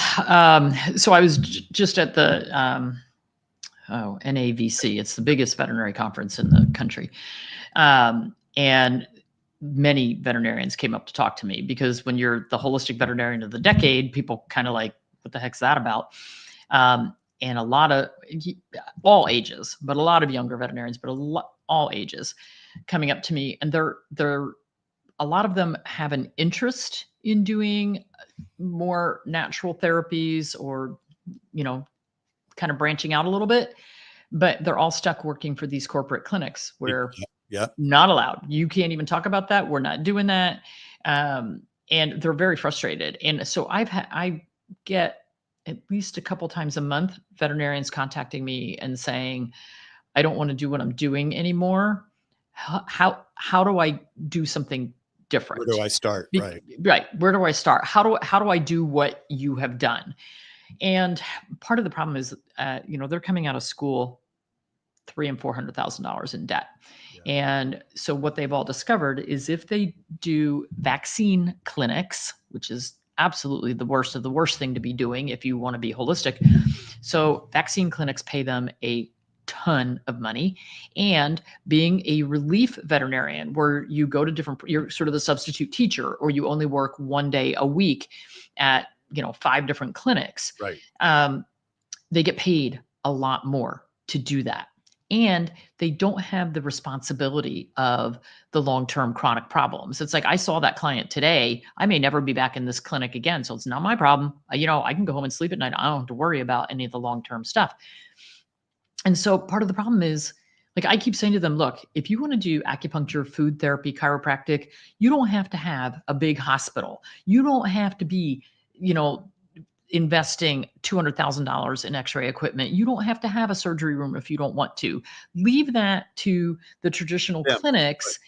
so I was just at the NAVC. It's the biggest veterinary conference in the country. And many veterinarians came up to talk to me, because when you're the holistic veterinarian of the decade, people kind of like, what the heck's that about? And a lot of all ages, but a lot of younger veterinarians, but all ages coming up to me, and they're a lot of them have an interest in doing more natural therapies, or kind of branching out a little bit, but they're all stuck working for these corporate clinics where Yeah. not allowed. You can't even talk about that. We're not doing that. And they're very frustrated. And so I get at least a couple times a month veterinarians contacting me and saying, I don't want to do what I'm doing anymore. How do I do something Where different? do I start? Right. Right. Where do I start? How do I do what you have done? And part of the problem is, they're coming out of school $300,000 and $400,000 in debt. Yeah. And so what they've all discovered is, if they do vaccine clinics, which is absolutely the worst of the worst thing to be doing if you want to be holistic. So vaccine clinics pay them a ton of money. And being a relief veterinarian, where you go to you're sort of the substitute teacher, or you only work one day a week at 5 different clinics, Right. they get paid a lot more to do that. And they don't have the responsibility of the long-term chronic problems. It's like, I saw that client today. I may never be back in this clinic again. So it's not my problem. I can go home and sleep at night. I don't have to worry about any of the long-term stuff. And so part of the problem is, like, I keep saying to them, look, if you want to do acupuncture, food therapy, chiropractic, you don't have to have a big hospital. You don't have to be, investing $200,000 in x-ray equipment. You don't have to have a surgery room if you don't want to. Leave that to the traditional Yeah. clinics.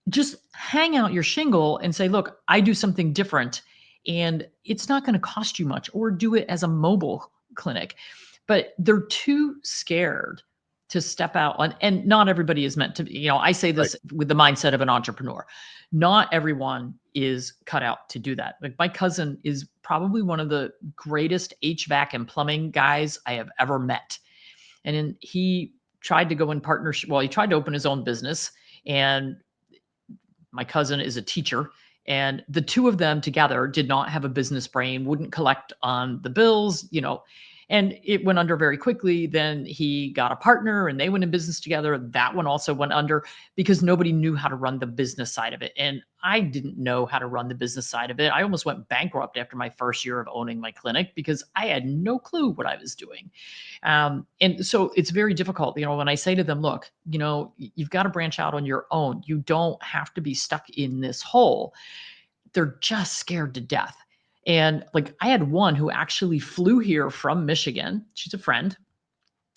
Just hang out your shingle and say, look, I do something different, and it's not going to cost you much, or do it as a mobile clinic. But they're too scared to step out on, and not everybody is meant to be, I say this with the mindset of an entrepreneur. Not everyone is cut out to do that. Like, my cousin is probably one of the greatest HVAC and plumbing guys I have ever met. And he tried to go in partnership. Well, he tried to open his own business, and my cousin is a teacher, and the two of them together did not have a business brain, wouldn't collect on the bills, and it went under very quickly. Then he got a partner, and they went in business together. That one also went under, because nobody knew how to run the business side of it. And I didn't know how to run the business side of it. I almost went bankrupt after my first year of owning my clinic, because I had no clue what I was doing. And so it's very difficult, when I say to them, look, you've got to branch out on your own. You don't have to be stuck in this hole. They're just scared to death. And like, I had one who actually flew here from Michigan. She's a friend.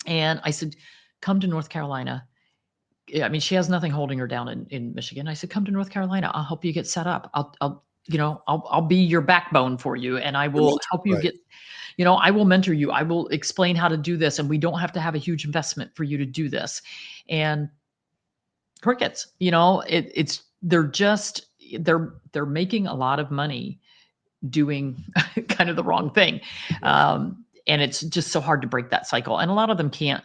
And I said, come to North Carolina. I mean, she has nothing holding her down in Michigan. I said, come to North Carolina. I'll help you get set up. I'll be your backbone for you. And I will help you get, I will mentor you. I will explain how to do this. And we don't have to have a huge investment for you to do this. And crickets, they're making a lot of money doing kind of the wrong thing. And it's just so hard to break that cycle. And a lot of them can't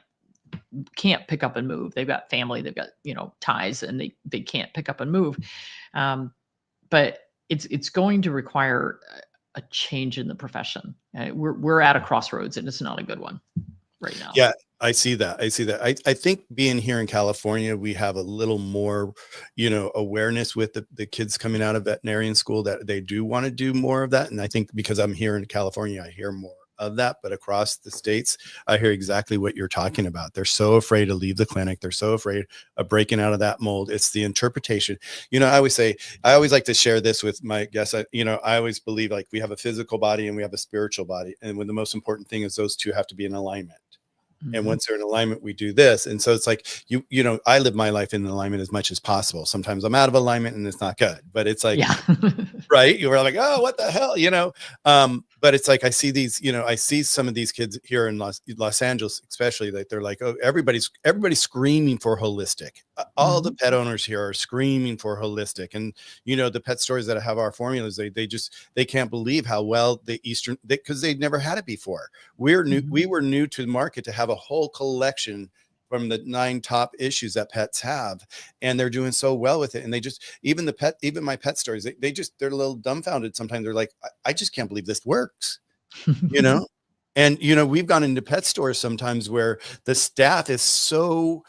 pick up and move. They've got family, they've got, ties, and they can't pick up and move. But it's going to require a a change in the profession. We're at a crossroads, and it's not a good one right now. Yeah, I see that. I think being here in California, we have a little more, awareness with the kids coming out of veterinarian school that they do want to do more of that. And I think because I'm here in California, I hear more of that. But across the states, I hear exactly what you're talking about. They're so afraid to leave the clinic. They're so afraid of breaking out of that mold. It's the interpretation. I always like to share this with my guests. I always believe like we have a physical body and we have a spiritual body. And when the most important thing is those two have to be in alignment. And once they're in alignment, we do this. And so it's like, I live my life in alignment as much as possible. Sometimes I'm out of alignment and it's not good, but it's like, yeah. right. You were like, oh, what the hell, but it's like, I see these, I see some of these kids here in Los Angeles, especially that they're like, oh, everybody's screaming for holistic. All the pet owners here are screaming for holistic. And, the pet stores that have our formulas, they can't believe how well because they'd never had it before. We were new to the market to have a whole collection from the 9 top issues that pets have, and they're doing so well with it. And even my pet stores, they're a little dumbfounded. Sometimes they're like, I just can't believe this works, and, we've gone into pet stores sometimes where the staff is so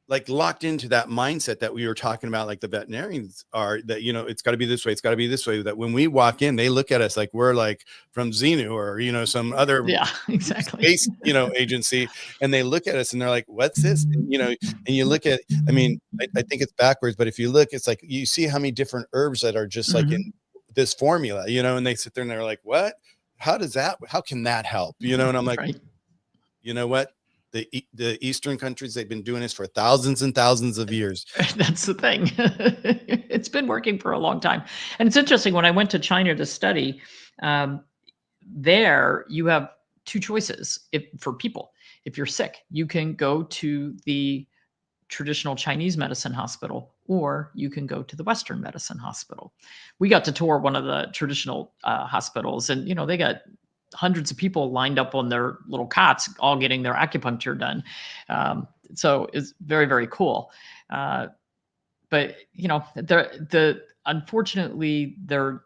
like locked into that mindset that we were talking about, like the veterinarians are, that, it's got to be this way. It's got to be this way. That when we walk in, they look at us like we're like from Xenu or, some other exactly space, agency. And they look at us and they're like, what's this? And, and you look at, I mean, I think it's backwards, but if you look, it's like, you see how many different herbs that are just like in this formula, and they sit there and they're like, what, how can that help? And I'm like, right. You know what? The Eastern countries, they've been doing this for thousands and thousands of years. That's the thing. It's been working for a long time. And it's interesting, when I went to China to study, there you have 2 choices for people. If you're sick, you can go to the traditional Chinese medicine hospital, or you can go to the Western medicine hospital. We got to tour one of the traditional hospitals, and they got hundreds of people lined up on their little cots, all getting their acupuncture done. So it's very, very cool. But unfortunately, the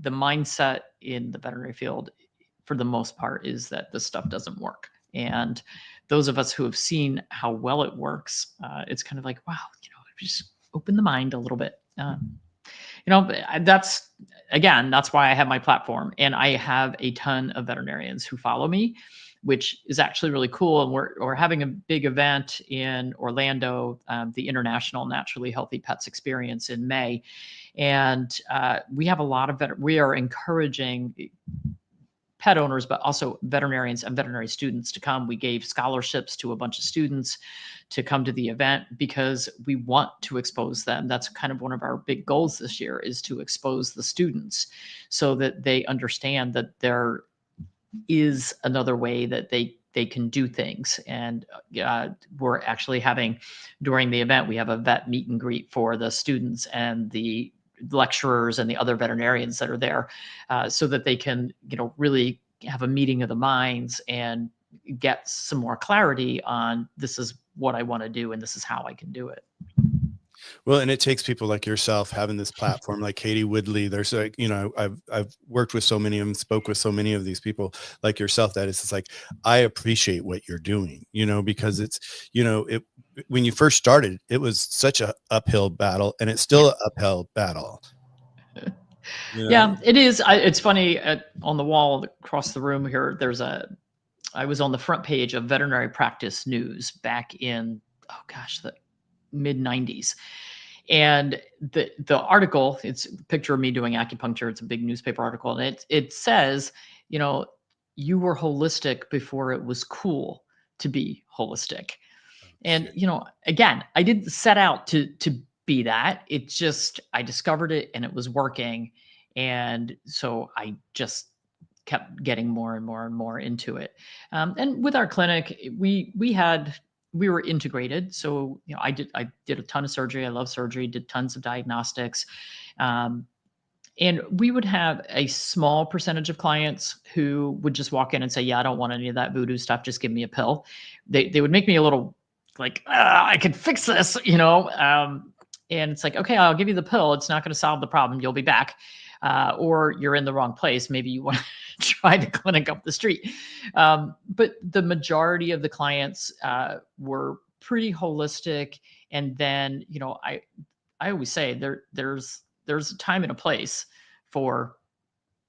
mindset in the veterinary field, for the most part, is that this stuff doesn't work. And those of us who have seen how well it works, it's kind of like, wow, just open the mind a little bit. That's why I have my platform, and I have a ton of veterinarians who follow me, which is actually really cool. And we're having a big event in Orlando, the International Naturally Healthy Pets Experience, in May. And we have a lot of we are encouraging pet owners, but also veterinarians and veterinary students to come. We gave scholarships to a bunch of students to come to the event because we want to expose them. That's kind of one of our big goals this year, is to expose the students so that they understand that there is another way that they can do things. And we're actually having, during the event, we have a vet meet and greet for the students and the lecturers and the other veterinarians that are there, so that they can, really have a meeting of the minds and get some more clarity on, this is what I want to do and this is how I can do it. Well, and it takes people like yourself having this platform, like Katie Woodley. There's like, I've worked with so many of them, spoke with so many of these people like yourself, that it's just like, I appreciate what you're doing, because it's, when you first started, it was such a uphill battle, and it's still an uphill battle. Yeah, it is. It's funny, on the wall across the room here, I was on the front page of Veterinary Practice News back in, the mid 90s. And the article, it's a picture of me doing acupuncture. It's a big newspaper article. And it says, you were holistic before it was cool to be holistic. And, again, I didn't set out to be that. It just, I discovered it and it was working. And so I just kept getting more and more and more into it. And with our clinic, we were integrated. So, I did a ton of surgery. I love surgery, did tons of diagnostics. And we would have a small percentage of clients who would just walk in and say, yeah, I don't want any of that voodoo stuff. Just give me a pill. They would make me a little like, I could fix this, and it's like, okay, I'll give you the pill. It's not going to solve the problem. You'll be back. or you're in the wrong place. Maybe you want to try the clinic up the street. But the majority of the clients were pretty holistic. And then, I always say there's a time and a place for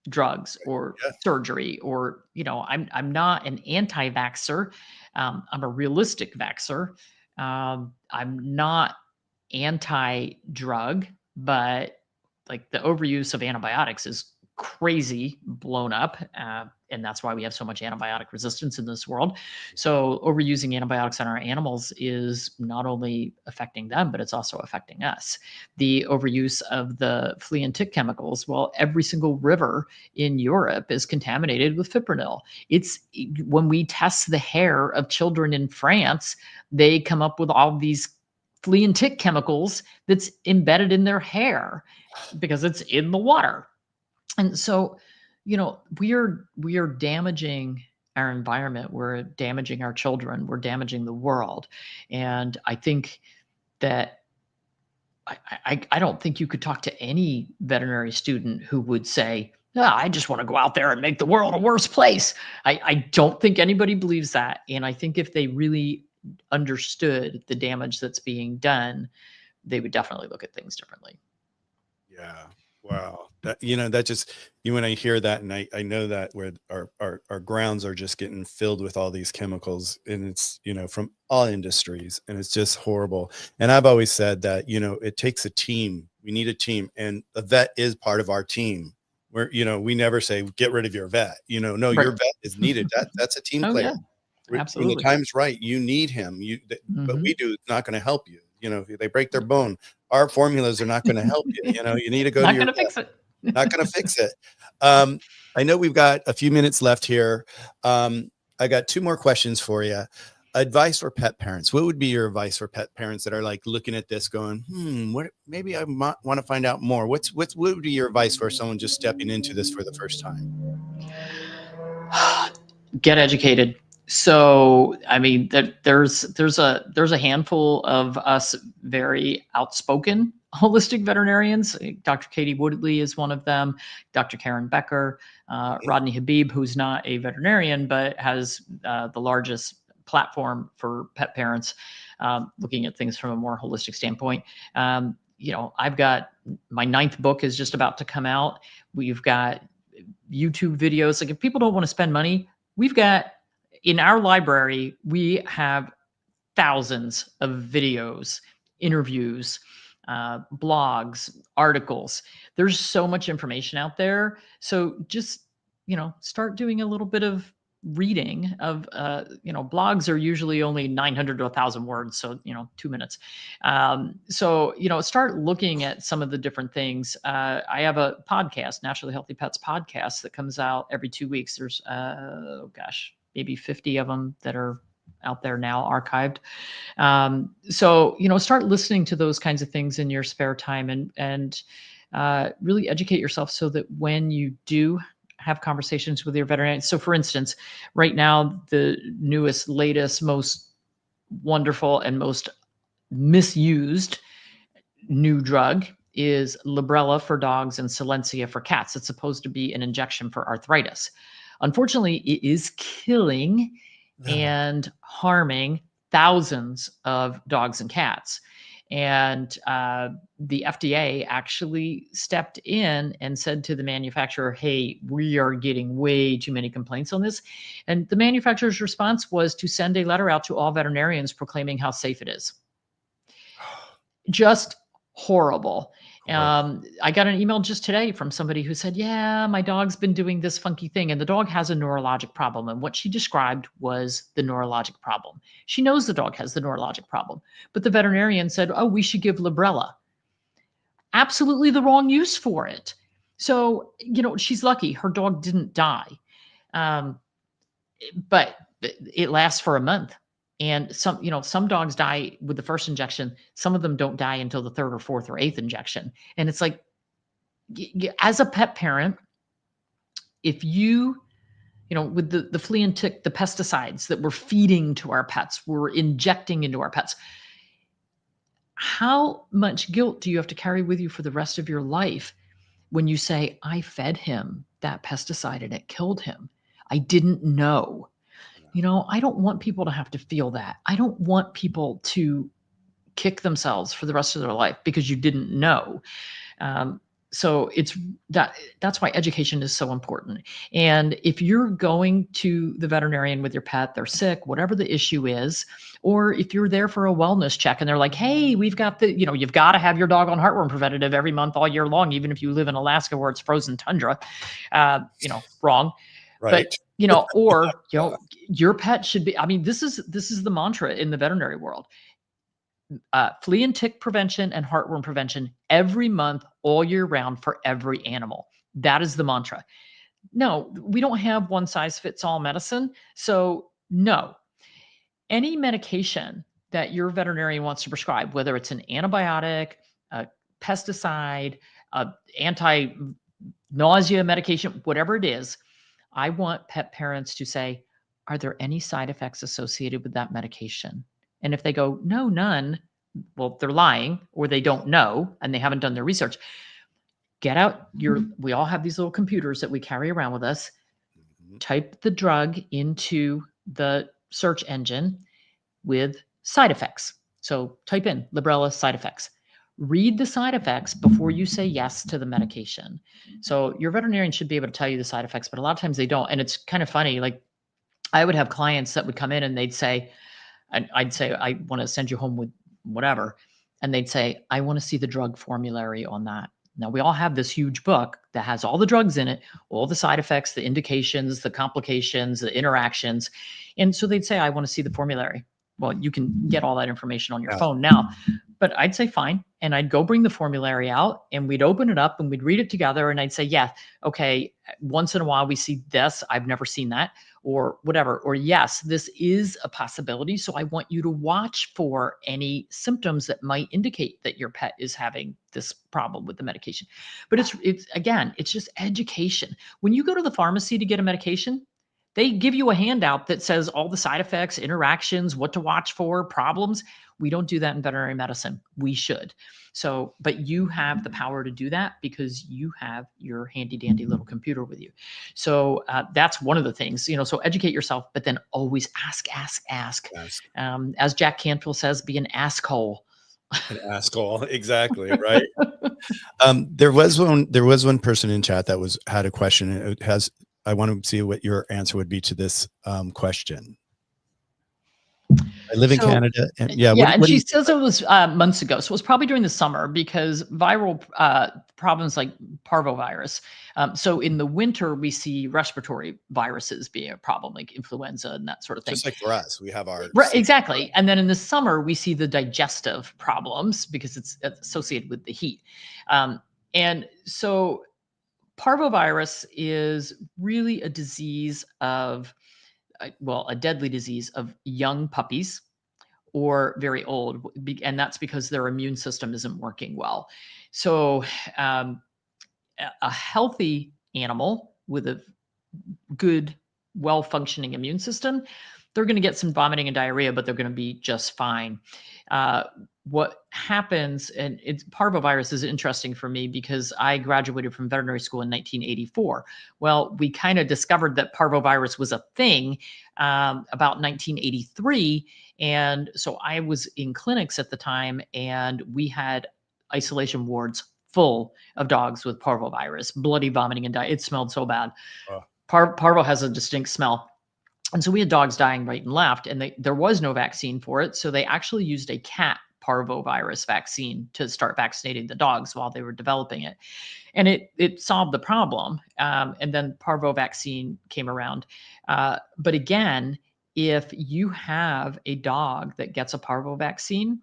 drugs or Yeah. surgery, or I'm not an anti-vaxxer. I'm a realistic vaxxer. I'm not anti-drug, but like the overuse of antibiotics is crazy blown up, and that's why we have so much antibiotic resistance in this world. So overusing antibiotics on our animals is not only affecting them, but it's also affecting us. The overuse of the flea and tick chemicals, well, every single river in Europe is contaminated with fipronil. It's when we test the hair of children in France, they come up with all these flea and tick chemicals that's embedded in their hair because it's in the water. And so, we are damaging our environment, we're damaging our children, we're damaging the world. And I think that I don't think you could talk to any veterinary student who would say, I just want to go out there and make the world a worse place. I don't think anybody believes that. And I think if they really understood the damage that's being done, they would definitely look at things differently. Yeah. Wow. That just, when I hear that, and I know that where our grounds are just getting filled with all these chemicals, and it's, from all industries, and it's just horrible. And I've always said that, it takes a team. We need a team, and a vet is part of our team. Where, we never say, get rid of your vet, no, Right. your vet is needed. That's a team Oh, player. yeah, When the absolutely. time's right, you need him. What Mhm. we do is not going to help you. If they break their bone, our formulas are not going to help you. You need to go to Not your gonna vet. fix it. Not going to fix it. Um, I know we've got a few minutes left here. I got two more questions for you. Advice for pet parents. What would be your advice for pet parents that are like looking at this going, what, maybe I might want to find out more. What would be your advice for someone just stepping into this for the first time? Get educated. So, I mean, there's a handful of us very outspoken holistic veterinarians. Dr. Katie Woodley is one of them. Dr. Karen Becker, Rodney Habib, who's not a veterinarian but has the largest platform for pet parents, looking at things from a more holistic standpoint. I've got my 9th book is just about to come out. We've got YouTube videos. Like, if people don't want to spend money, we've got in our library, we have thousands of videos, interviews, blogs, articles. There's so much information out there. So just, start doing a little bit of reading of, blogs are usually only 900 to 1,000 words. So, 2 minutes. So, start looking at some of the different things. I have a podcast, Naturally Healthy Pets podcast, that comes out every 2 weeks. There's, maybe 50 of them that are out there now archived. So, start listening to those kinds of things in your spare time, and really educate yourself so that when you do have conversations with your veterinarian. So, for instance, right now, the newest, latest, most wonderful and most misused new drug is Librela for dogs and Silencia for cats. It's supposed to be an injection for arthritis. Unfortunately, it is killing and harming thousands of dogs and cats. And the FDA actually stepped in and said to the manufacturer, hey, we are getting way too many complaints on this. And the manufacturer's response was to send a letter out to all veterinarians proclaiming how safe it is. Just horrible. I got an email just today from somebody who said, yeah, my dog's been doing this funky thing, and the dog has a neurologic problem. And what she described was the neurologic problem. She knows the dog has the neurologic problem, but the veterinarian said, oh, we should give Librela. Absolutely the wrong use for it. So, she's lucky her dog didn't die. But it lasts for a month. And some dogs die with the first injection. Some of them don't die until the 3rd or 4th or 8th injection. And it's like, as a pet parent, if with the flea and tick, the pesticides that we're feeding to our pets, we're injecting into our pets, how much guilt do you have to carry with you for the rest of your life when you say, I fed him that pesticide and it killed him, I didn't know. I don't want people to have to feel that. I don't want people to kick themselves for the rest of their life because you didn't know. Um, so that's why education is so important. And if you're going to the veterinarian with your pet, they're sick, whatever the issue is, or if you're there for a wellness check and they're like, hey, we've got you've got to have your dog on heartworm preventative every month all year long, even if you live in Alaska where it's frozen tundra, wrong. Right. But, your pet should be, I mean, this is the mantra in the veterinary world. Flea and tick prevention and heartworm prevention every month, all year round for every animal. That is the mantra. No, we don't have one size fits all medicine. So no, any medication that your veterinarian wants to prescribe, whether it's an antibiotic, a pesticide, anti-nausea medication, whatever it is, I want pet parents to say, are there any side effects associated with that medication? And if they go, no, none, well, they're lying or they don't know and they haven't done their research. Get out we all have these little computers that we carry around with us. Type the drug into the search engine with side effects. So type in Librela side effects. Read the side effects before you say yes to the medication. So your veterinarian should be able to tell you the side effects, but a lot of times they don't. And it's kind of funny. Like I would have clients that would come in and they'd say, I'd say, I want to send you home with whatever. And they'd say, I want to see the drug formulary on that. Now, we all have this huge book that has all the drugs in it, all the side effects, the indications, the complications, the interactions. And so they'd say, I want to see the formulary. Well, you can get all that information on your phone now, but I'd say fine. And I'd go bring the formulary out and we'd open it up and we'd read it together. And I'd say, yeah, okay, once in a while we see this. I've never seen that or whatever. Or yes, this is a possibility. So I want you to watch for any symptoms that might indicate that your pet is having this problem with the medication. But it's just education. When you go to the pharmacy to get a medication, they give you a handout that says all the side effects, interactions, what to watch for, problems. We don't do that in veterinary medicine. We should. So, but you have the power to do that because you have your handy dandy little computer with you. So that's one of the things, so educate yourself, but then always ask. As Jack Canfield says, be an asshole. An asshole. Exactly. Right. There was one person in chat that had a question. I want to see what your answer would be to this question. I live in Canada. And she says it was months ago. So it was probably during the summer because viral problems like parvovirus. So in the winter, we see respiratory viruses being a problem like influenza and that sort of thing. Just like for us, we have our... Right, exactly. And then in the summer, we see the digestive problems because it's associated with the heat. And so parvovirus is really a disease of, a deadly disease of young puppies or very old. And that's because their immune system isn't working well. So a healthy animal with a good, well-functioning immune system, they're going to get some vomiting and diarrhea, but they're going to be just fine. What happens, and parvovirus is interesting for me because I graduated from veterinary school in 1984. Well, we kind of discovered that parvovirus was a thing about 1983. And so I was in clinics at the time and we had isolation wards full of dogs with parvovirus, bloody vomiting and diarrhea. It smelled so bad. Parvo has a distinct smell. And so we had dogs dying right and left, and there was no vaccine for it. So they actually used a cat parvovirus vaccine to start vaccinating the dogs while they were developing it. And it solved the problem. And then parvo vaccine came around. But again, if you have a dog that gets a parvo vaccine,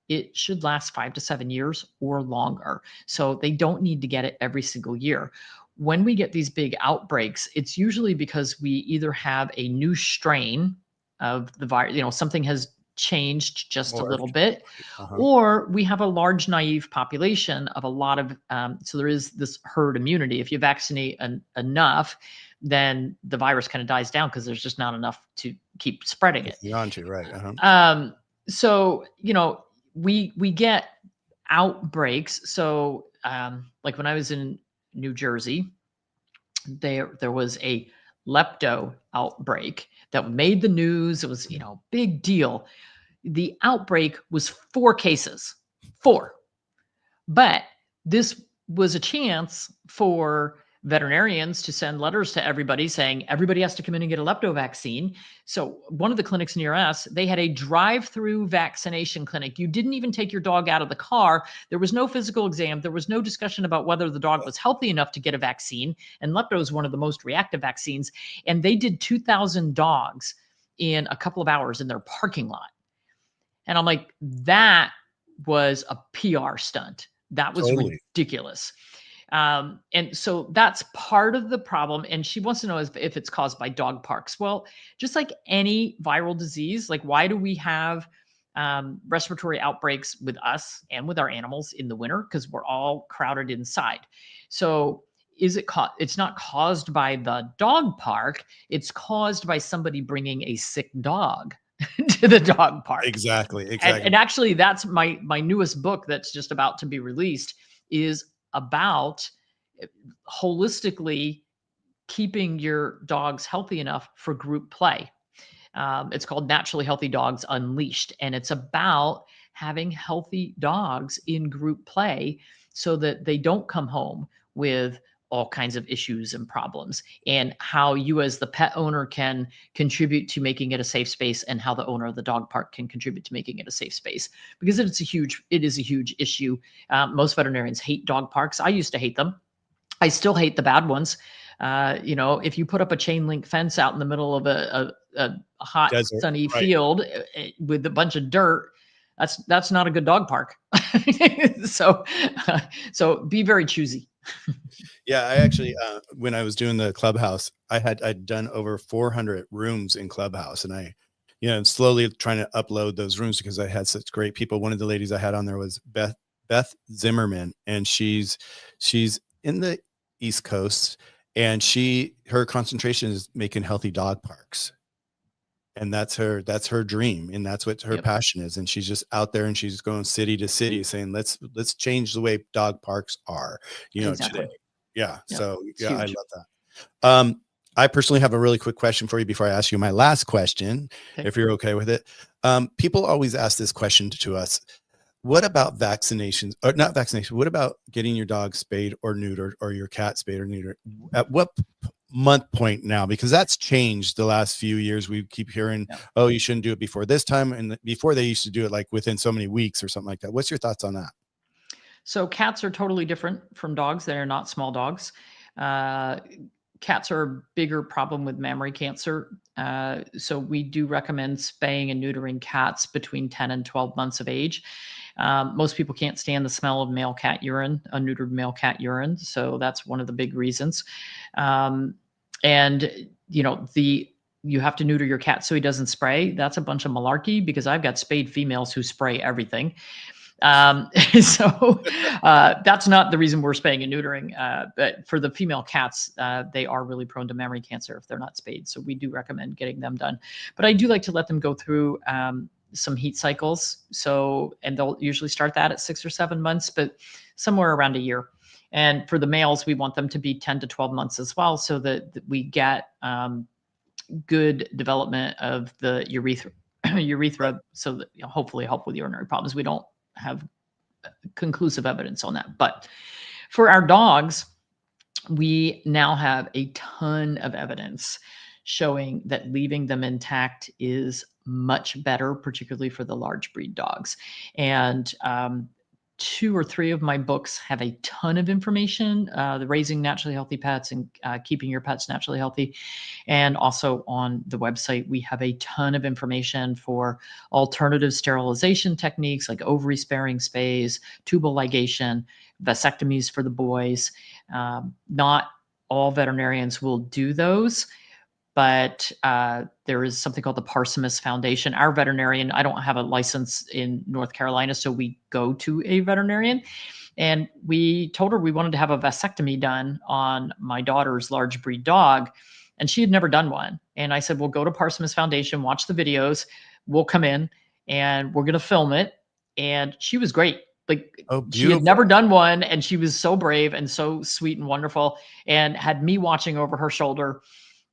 it should last 5 to 7 years or longer. So they don't need to get it every single year. When we get these big outbreaks, it's usually because we either have a new strain of the virus, something has changed just a little bit, or we have a large naive population of a lot of, so there is this herd immunity. If you vaccinate enough, then the virus kind of dies down because there's just not enough to keep spreading it. Right. So, we get outbreaks. So like when I was in New Jersey, there was a lepto outbreak that made the news. It was, big deal. The outbreak was 4 cases, 4. But this was a chance for veterinarians to send letters to everybody saying everybody has to come in and get a lepto vaccine. So one of the clinics near us, they had a drive-through vaccination clinic. You didn't even take your dog out of the car. There was no physical exam. There was no discussion about whether the dog was healthy enough to get a vaccine. And lepto is one of the most reactive vaccines. And they did 2,000 dogs in a couple of hours in their parking lot. And I'm like, that was a PR stunt. That was Totally. ridiculous. And so that's part of the problem. And she wants to know if it's caused by dog parks. Well, just like any viral disease, like why do we have respiratory outbreaks with us and with our animals in the winter? Because we're all crowded inside. So is it it's not caused by the dog park. It's caused by somebody bringing a sick dog to the dog park. Exactly. And actually, that's my newest book that's just about to be released, is about holistically keeping your dogs healthy enough for group play. It's called Naturally Healthy Dogs Unleashed, and it's about having healthy dogs in group play so that they don't come home with all kinds of issues and problems, and how you as the pet owner can contribute to making it a safe space, and how the owner of the dog park can contribute to making it a safe space, because it is a huge issue. Most veterinarians hate dog parks. I used to hate them. I still hate the bad ones. If you put up a chain link fence out in the middle of a hot, Desert, sunny right. field with a bunch of dirt, that's not a good dog park. So be very choosy. Yeah, I actually, when I was doing the clubhouse, I'd done over 400 rooms in clubhouse, and I, slowly trying to upload those rooms because I had such great people. One of the ladies I had on there was Beth Zimmerman, and she's in the East Coast, and her concentration is making healthy dog parks. And that's her dream. And that's what her passion is. And she's just out there, and she's going city to city saying, let's change the way dog parks are, Exactly. today. Yeah. Yep. So yeah, I love that. I personally have a really quick question for you before I ask you my last question, if you're okay with it. People always ask this question to us. What about vaccinations, or not vaccination? What about getting your dog spayed or neutered, or your cat spayed or neutered? At what month point now? Because that's changed the last few years. We keep hearing, oh, you shouldn't do it before this time. And before, they used to do it like within so many weeks or something like that. What's your thoughts on that? So cats are totally different from dogs. They're not small dogs. Cats are a bigger problem with mammary cancer. So we do recommend spaying and neutering cats between 10 and 12 months of age. Most people can't stand the smell of male cat urine, unneutered male cat urine. So that's one of the big reasons. You have to neuter your cat so he doesn't spray. That's a bunch of malarkey, because I've got spayed females who spray everything. So that's not the reason we're spaying and neutering. But for the female cats, they are really prone to mammary cancer if they're not spayed. So we do recommend getting them done. But I do like to let them go through some heat cycles. And they'll usually start that at 6 or 7 months, but somewhere around a year. And for the males, we want them to be 10 to 12 months as well, so that we get good development of the urethra, so that hopefully help with urinary problems. We don't have conclusive evidence on that. But for our dogs, we now have a ton of evidence showing that leaving them intact is much better, particularly for the large breed dogs. And 2 or 3 of my books have a ton of information, the Raising Naturally Healthy Pets and Keeping Your Pets Naturally Healthy. And also on the website, we have a ton of information for alternative sterilization techniques like ovary sparing spays, tubal ligation, vasectomies for the boys. Not all veterinarians will do those, but there is something called the Parsimus Foundation. Our veterinarian, I don't have a license in North Carolina, so we go to a veterinarian. And we told her we wanted to have a vasectomy done on my daughter's large breed dog, and she had never done one. And I said, well, go to Parsimus Foundation, watch the videos. We'll come in and we're going to film it. And she was great. Like, Oh, she had beautiful. never done one, and she was so brave and so sweet and wonderful, and had me watching over her shoulder,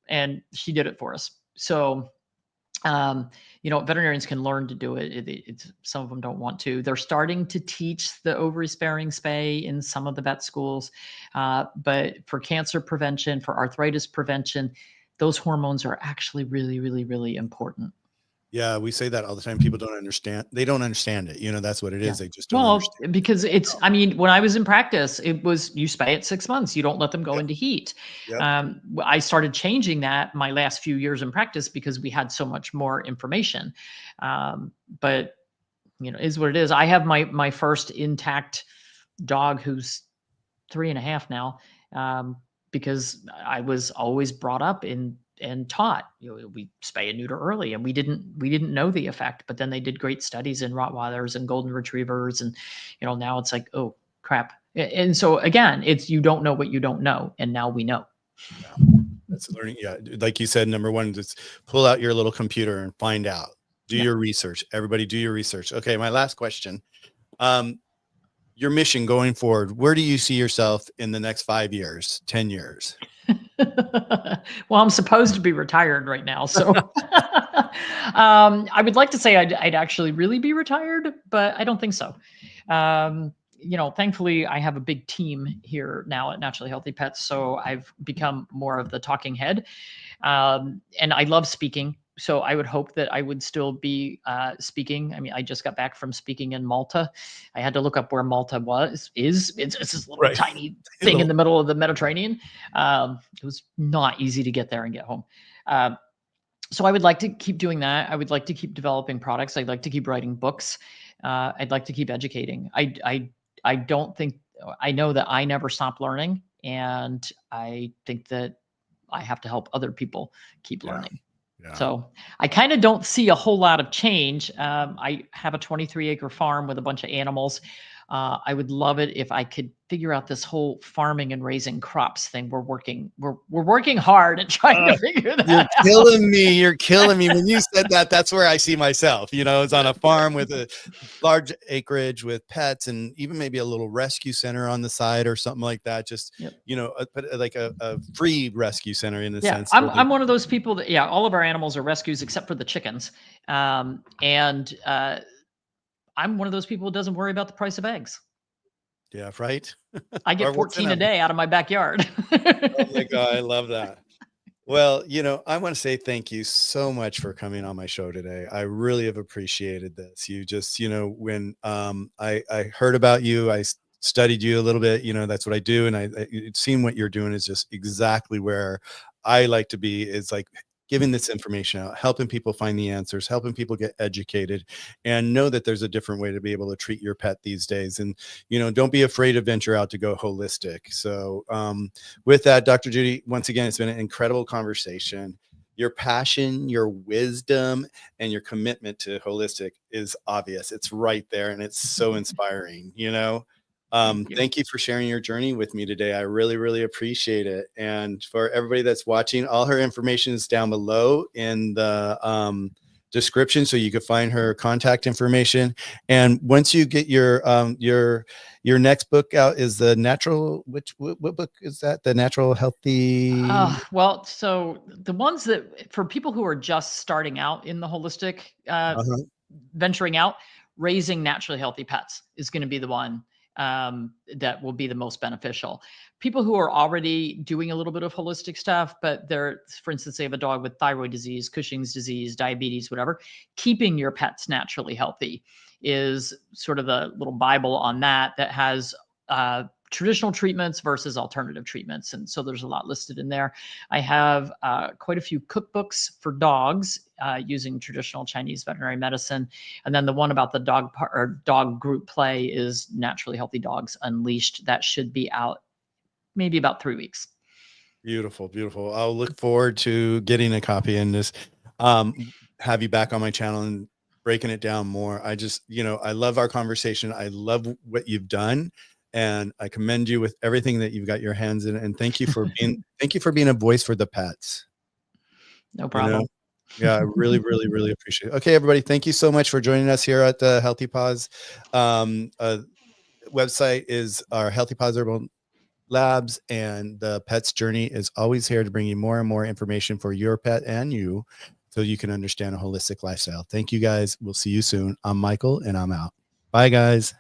and she did it for us. So, veterinarians can learn to do it. It's some of them don't want to. They're starting to teach the ovary sparing spay in some of the vet schools, but for cancer prevention, for arthritis prevention, those hormones are actually really, really, really important. Yeah, we say that all the time. People don't understand. They don't understand it. That's what it Yeah. is. They just don't Well, understand. because I mean, when I was in practice, it was you spay at 6 months. You don't let them go Yep. into heat. Yep. I started changing that my last few years in practice because we had so much more information. But is what it is. I have my first intact dog who's 3.5 now, because I was always brought up in and taught, we spay and neuter early, and we didn't know the effect, but then they did great studies in Rottweilers and golden retrievers, and now it's like, oh crap. And so again, it's, you don't know what you don't know, and now we know. Yeah. That's learning. Yeah. Like you said, number one, just pull out your little computer and find out. Do Yeah. your research. Everybody do your research. Okay. My last question. Your mission going forward, where do you see yourself in the next 5 years, 10 years? Well, I'm supposed to be retired right now, so I would like to say I'd actually really be retired, but I don't think so. Thankfully, I have a big team here now at Naturally Healthy Pets, so I've become more of the talking head, and I love speaking. So I would hope that I would still be speaking. I mean, I just got back from speaking in Malta. I had to look up where Malta is. It's this little Right. tiny thing in the middle of the Mediterranean. It was not easy to get there and get home. So I would like to keep doing that. I would like to keep developing products. I'd like to keep writing books. I'd like to keep educating. I don't think, I know that I never stop learning, and I think that I have to help other people keep learning. Yeah. So I kind of don't see a whole lot of change. I have a 23-acre farm with a bunch of animals. I would love it if I could figure out this whole farming and raising crops thing. We're working hard at trying to figure that out. You're killing me. You're killing me. When you said that, that's where I see myself. It's on a farm with a large acreage with pets, and even maybe a little rescue center on the side or something like that. Just, Yep. but like a free rescue center in a Yeah, sense. I'm one of those people that, yeah, all of our animals are rescues except for the chickens. And I'm one of those people who doesn't worry about the price of eggs. Yeah, right. I get 14 a day out of my backyard. Oh my God, I love that. Well, I want to say thank you so much for coming on my show today. I really have appreciated this. You just, when I heard about you, I studied you a little bit, that's what I do. And it seemed what you're doing is just exactly where I like to be, is like giving this information out, helping people find the answers, helping people get educated, and know that there's a different way to be able to treat your pet these days. And, don't be afraid to venture out to go holistic. So with that, Dr. Judy, once again, it's been an incredible conversation. Your passion, your wisdom, and your commitment to holistic is obvious. It's right there, and it's so inspiring, Thank you for sharing your journey with me today. I really, really appreciate it. And for everybody that's watching, all her information is down below in the description, so you can find her contact information. And once you get your next book out, is the natural, what book is that? The Natural Healthy. Well, so the ones that, for people who are just starting out in the holistic, venturing out, raising naturally healthy pets is going to be the one that will be the most beneficial. People who are already doing a little bit of holistic stuff, but they're, for instance, they have a dog with thyroid disease, Cushing's disease, diabetes, whatever, keeping your pets naturally healthy is sort of the little Bible on that has traditional treatments versus alternative treatments. And so there's a lot listed in there. I have quite a few cookbooks for dogs using traditional Chinese veterinary medicine. And then the one about the dog group play is Naturally Healthy Dogs Unleashed. That should be out maybe about 3 weeks. Beautiful, beautiful. I'll look forward to getting a copy and just have you back on my channel and breaking it down more. I just, I love our conversation. I love what you've done, and I commend you with everything that you've got your hands in. And thank you for being a voice for the pets. No problem. Yeah, I really, really, really appreciate it. Okay, everybody, thank you so much for joining us here at the Healthy Paws website is our Healthy Positive Labs, and the Pet's Journey is always here to bring you more and more information for your pet and you, so you can understand a holistic lifestyle. Thank you guys. We'll see you soon. I'm Michael, and I'm out. Bye, guys.